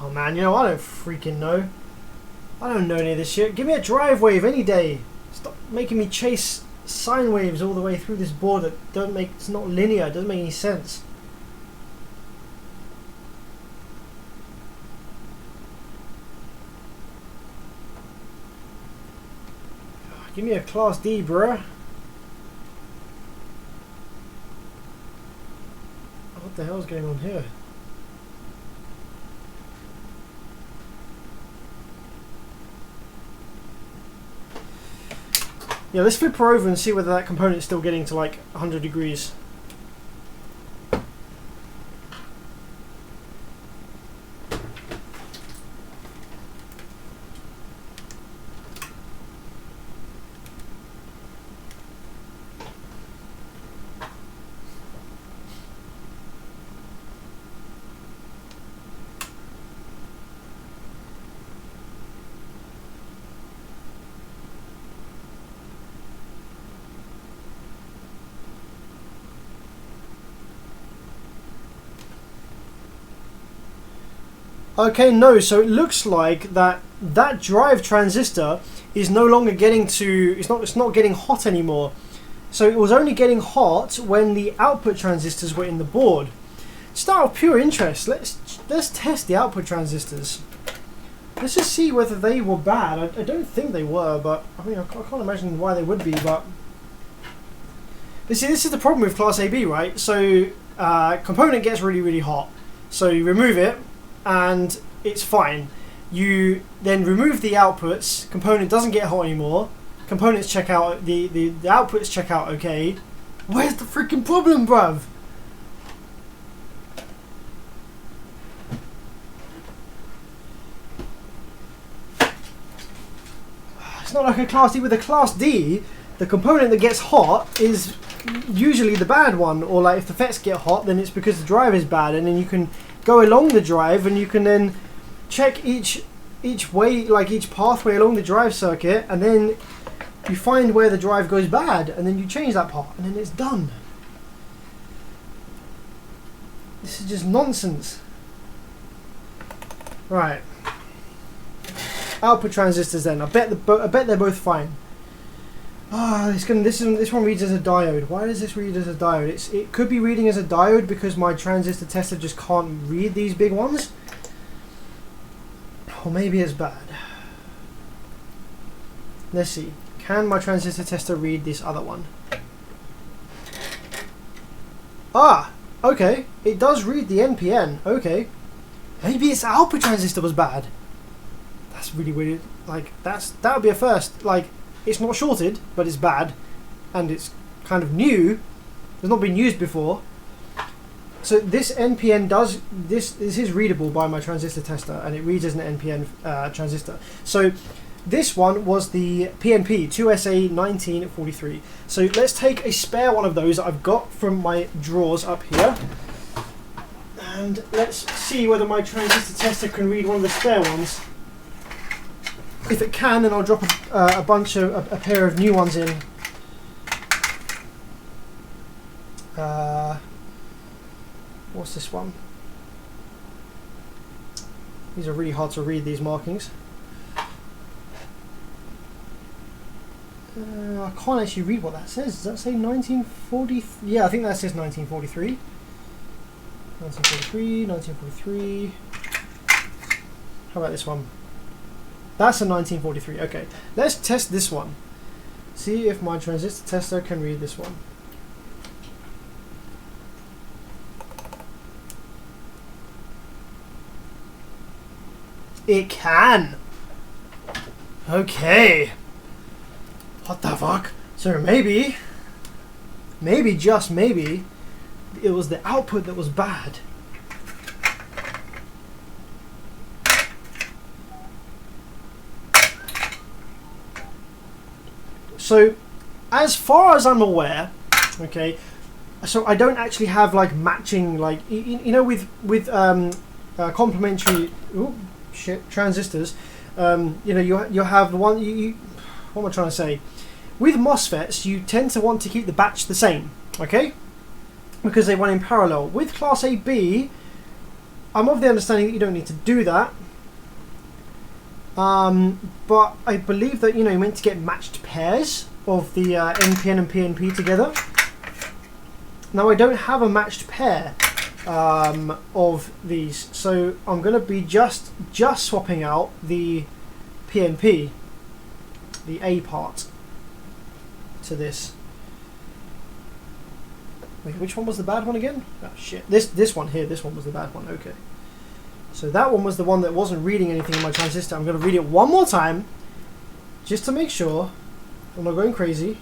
Oh man, you know, I don't freaking know. I don't know any of this shit. Give me a drive wave any day. Stop making me chase sine waves all the way through this board that don't make, it's not linear, it doesn't make any sense. Give me a Class D, bruh. What the hell's going on here? Yeah, let's flip her over and see whether that component is still getting to like 100 degrees. Okay, no, so it looks like that drive transistor is no longer getting to, it's not getting hot anymore. So it was only getting hot when the output transistors were in the board. Just out of pure interest, let's test the output transistors. Let's just see whether they were bad. I don't think they were, but I mean I can't imagine why they would be. But see, this is the problem with Class AB, right? So component gets really hot, so you remove it and it's fine. You then remove the outputs, component doesn't get hot anymore, components check out, the outputs check out okay. Where's the freaking problem, bruv? It's not like a Class D. With a Class D, the component that gets hot is usually the bad one, or like if the FETs get hot, then it's because the drive is bad, and then you can go along the drive and you can then check each each way, like each pathway along the drive circuit, and then you find where the drive goes bad, and then you change that part, and then it's done. This is just nonsense. Right. Output transistors then. I bet they're both fine. This one reads as a diode. Why does this read as a diode? It could be reading as a diode because my transistor tester just can't read these big ones. Or maybe it's bad. Let's see. Can my transistor tester read this other one? Ah! Okay. It does read the NPN. Okay. Maybe its output transistor was bad. That's really weird. Like, that would be a first. Like, it's not shorted, but it's bad. And it's kind of new. It's not been used before. So this NPN does... This is readable by my transistor tester, and it reads as an NPN transistor. So this one was the PNP, 2SA1943. So let's take a spare one of those that I've got from my drawers up here. And let's see whether my transistor tester can read one of the spare ones. If it can, then I'll drop a pair of new ones in. What's this one? These are really hard to read, these markings. I can't actually read what that says. Does that say 1940? Yeah, I think that says 1943. 1943. How about this one? That's a 1943. Okay, let's test this one. See if my transistor tester can read this one. It can! Okay. What the fuck? So maybe, just maybe, it was the output that was bad. So, as far as I'm aware, okay, so I don't actually have like matching, like, you know, with complementary transistors, you know, you have the one, what am I trying to say? With MOSFETs, you tend to want to keep the batch the same, okay? Because they run in parallel. With Class AB, I'm of the understanding that you don't need to do that. But I believe that, you know, you're meant to get matched pairs of the NPN and PNP together. Now I don't have a matched pair of these, so I'm going to be just swapping out the PNP, the A part, to this. Wait, which one was the bad one again? Oh shit, this one here, this one was the bad one. Okay, so that one was the one that wasn't reading anything in my transistor. I'm going to read it one more time just to make sure I'm not going crazy.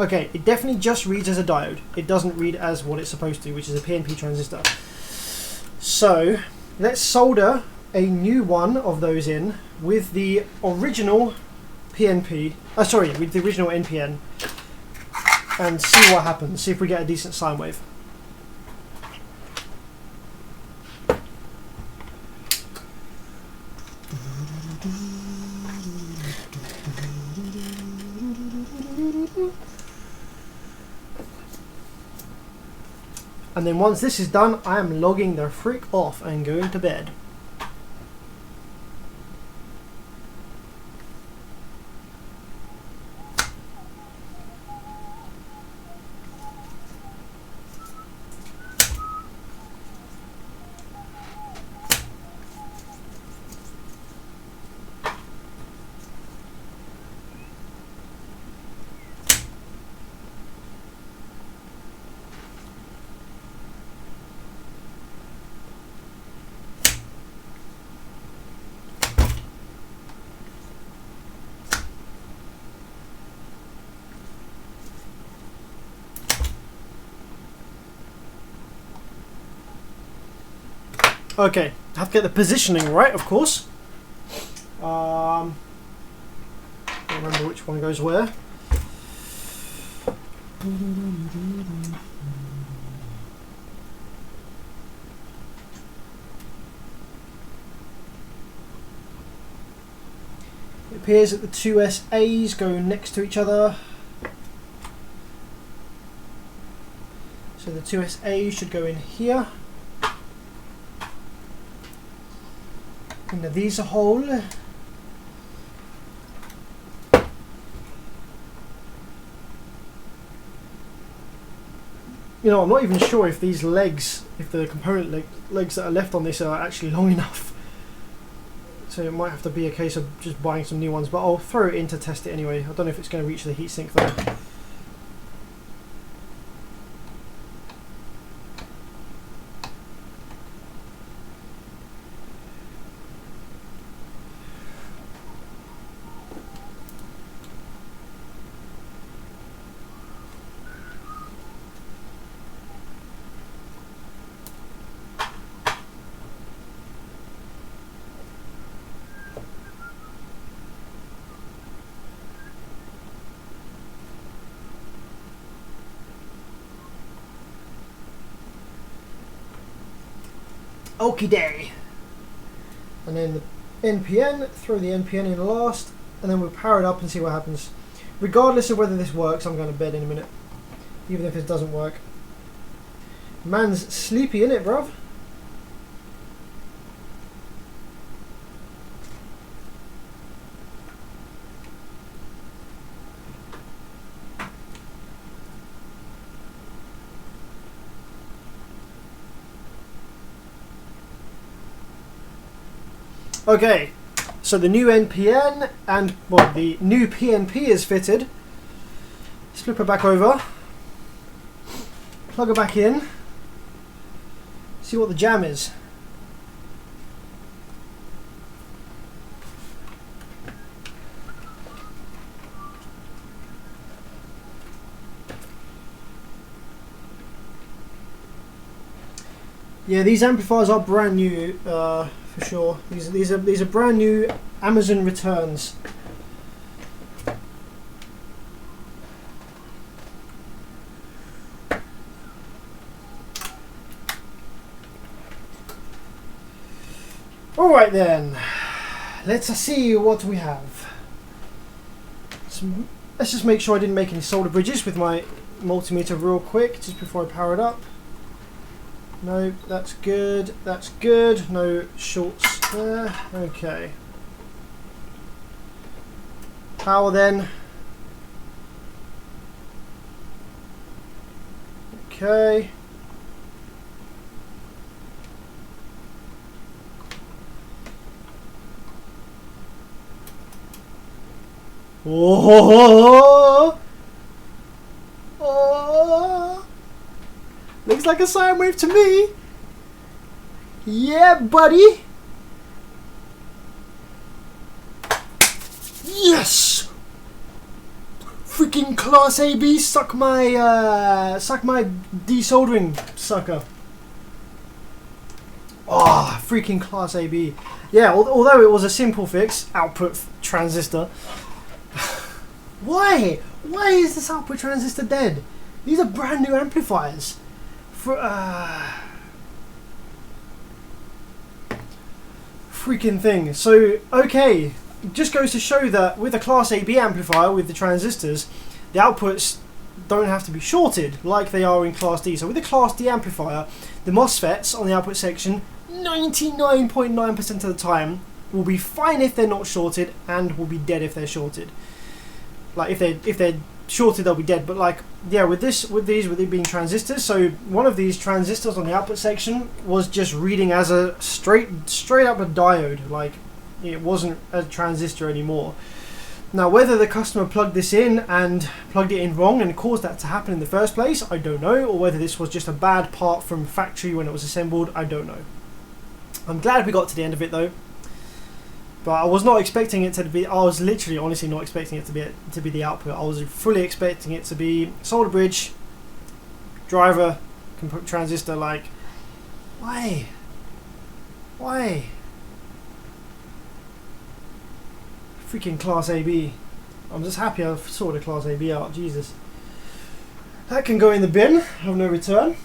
Okay, it definitely just reads as a diode. It doesn't read as what it's supposed to, which is a PNP transistor. So let's solder a new one of those in with the original PNP, with the original NPN, and see what happens, see if we get a decent sine wave. And then once this is done, I am logging the frick off and going to bed. Okay, have to get the positioning right, of course. I don't remember which one goes where. appears that the two SAs go next to each other. So the two SAs should go in here. And now these are whole. You know, I'm not even sure if these legs, if the component legs that are left on this are actually long enough. So it might have to be a case of just buying some new ones, but I'll throw it in to test it anyway. I don't know if it's going to reach the heatsink though. Okie day. And then the NPN, throw the NPN in last, and then we'll power it up and see what happens. Regardless of whether this works, I'm going to bed in a minute. Even if it doesn't work. Man's sleepy, innit, bruv? Okay, so the new NPN and well, the new PNP is fitted. Let's flip her back over, plug her back in, see what the jam is. Yeah, these amplifiers are brand new. For sure, these are brand new Amazon returns. All right then, let's see what we have. So, let's just make sure I didn't make any solder bridges with my multimeter real quick, just before I power it up. No, that's good, that's good. No shorts there. Okay. Power then. Okay. Oh! Oh! Looks like a sine wave to me. Yeah, buddy. Yes. Freaking class AB, suck my desoldering sucker. Oh, freaking class AB. Yeah, although it was a simple fix, output transistor. Why? Why is this output transistor dead? These are brand new amplifiers. Freaking thing. So, okay, just goes to show that with a class AB amplifier with the transistors, the outputs don't have to be shorted like they are in class D. So with a class D amplifier, the MOSFETs on the output section 99.9% of the time will be fine if they're not shorted, and will be dead if they're shorted. Like if they're shorted, they'll be dead. But like, yeah, with it being transistors, so one of these transistors on the output section was just reading as a straight up a diode. Like, it wasn't a transistor anymore. Now, whether the customer plugged this in and plugged it in wrong and caused that to happen in the first place, I don't know. Or whether this was just a bad part from factory when it was assembled, I don't know. I'm glad we got to the end of it though. But I was not expecting it to be. I was literally, honestly, not expecting it to be the output. I was fully expecting it to be solder bridge, driver, transistor. Like, why? Freaking class AB. I'm just happy I've sorted class AB out. Jesus. That can go in the bin of no return.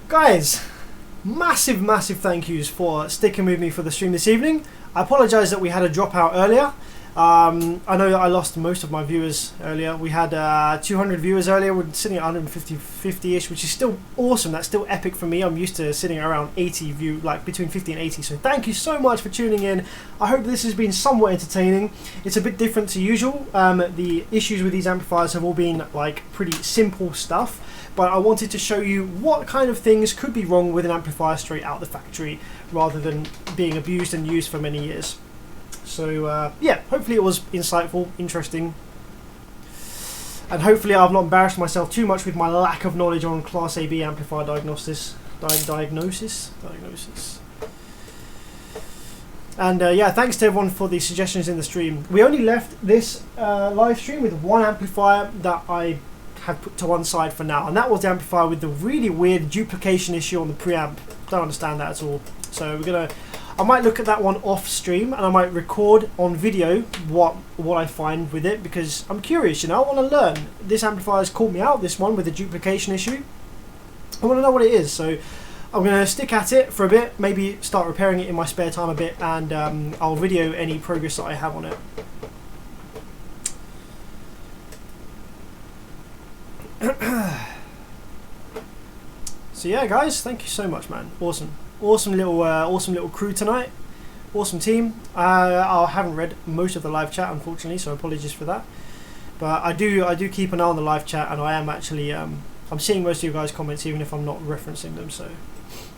Guys. massive thank yous for sticking with me for the stream this evening. I apologise that we had a dropout earlier. I know that I lost most of my viewers earlier. We had 200 viewers earlier. We're sitting at 150-ish, which is still awesome. That's still epic for me. I'm used to sitting around 80 view, like between 50 and 80. So thank you so much for tuning in. I hope this has been somewhat entertaining. It's a bit different to usual. The issues with these amplifiers have all been like pretty simple stuff, but I wanted to show you what kind of things could be wrong with an amplifier straight out the factory, rather than being abused and used for many years. So yeah, hopefully it was insightful, interesting, and hopefully I've not embarrassed myself too much with my lack of knowledge on Class AB amplifier diagnosis. And yeah, thanks to everyone for the suggestions in the stream. We only left this live stream with one amplifier that I have put to one side for now, and that was the amplifier with the really weird duplication issue on the preamp. Don't understand that at all. So I might look at that one off stream, and I might record on video what I find with it, because I'm curious, you know. I want to learn. This amplifier's caught me out, this one with the duplication issue. I want to know what it is, so I'm going to stick at it for a bit, maybe start repairing it in my spare time a bit, and I'll video any progress that I have on it. So yeah, guys, thank you so much, man. Awesome little crew tonight. Awesome team. I haven't read most of the live chat, unfortunately, so apologies for that. But I do keep an eye on the live chat, and I am actually I'm seeing most of you guys' comments, even if I'm not referencing them. So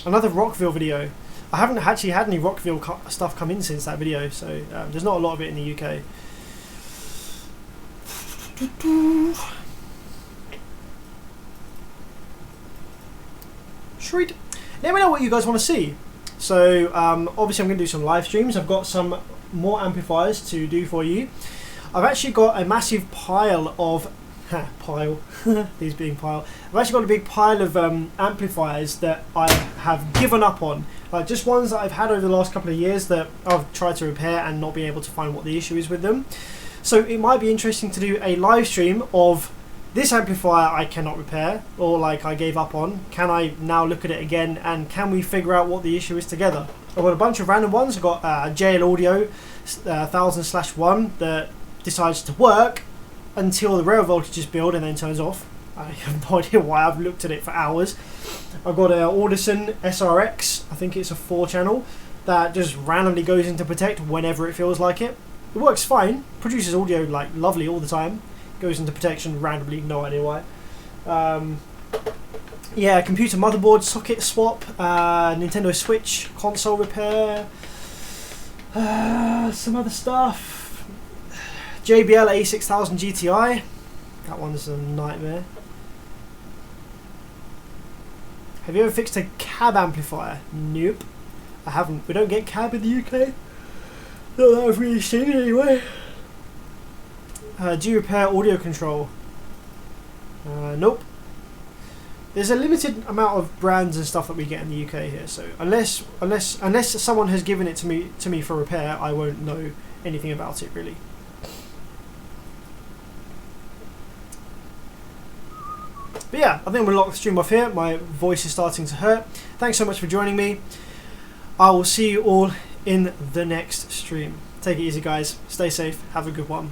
another Rockville video. I haven't actually had any Rockville stuff come in since that video, so there's not a lot of it in the UK. Sweet. Let me know what you guys want to see. So obviously I'm going to do some live streams. I've got some more amplifiers to do for you. I've actually got a massive pile of these being pile. I've actually got a big pile of amplifiers that I have given up on, like just ones that I've had over the last couple of years that I've tried to repair and not be able to find what the issue is with them. So it might be interesting to do a live stream of this amplifier I cannot repair, or like I gave up on. Can I now look at it again, and can we figure out what the issue is together? I've got a bunch of random ones. I've got JL Audio 1000/1 that decides to work until the rail voltage is built and then turns off. I have no idea why. I've looked at it for hours. I've got a Audison SRX, I think it's a 4-channel, that just randomly goes into Protect whenever it feels like it. It works fine, produces audio like lovely all the time. Goes into protection randomly, no idea why. Yeah, computer motherboard socket swap, Nintendo Switch console repair, some other stuff. JBL A6000 GTI, that one's a nightmare. Have you ever fixed a cab amplifier? Nope, I haven't. We don't get cab in the UK. Not that I've really seen it anyway. Do you repair audio control? Nope. There's a limited amount of brands and stuff that we get in the UK here, so unless someone has given it to me for repair, I won't know anything about it really. But yeah, I think we'll lock the stream off here. My voice is starting to hurt. Thanks so much for joining me. I will see you all in the next stream. Take it easy, guys. Stay safe. Have a good one.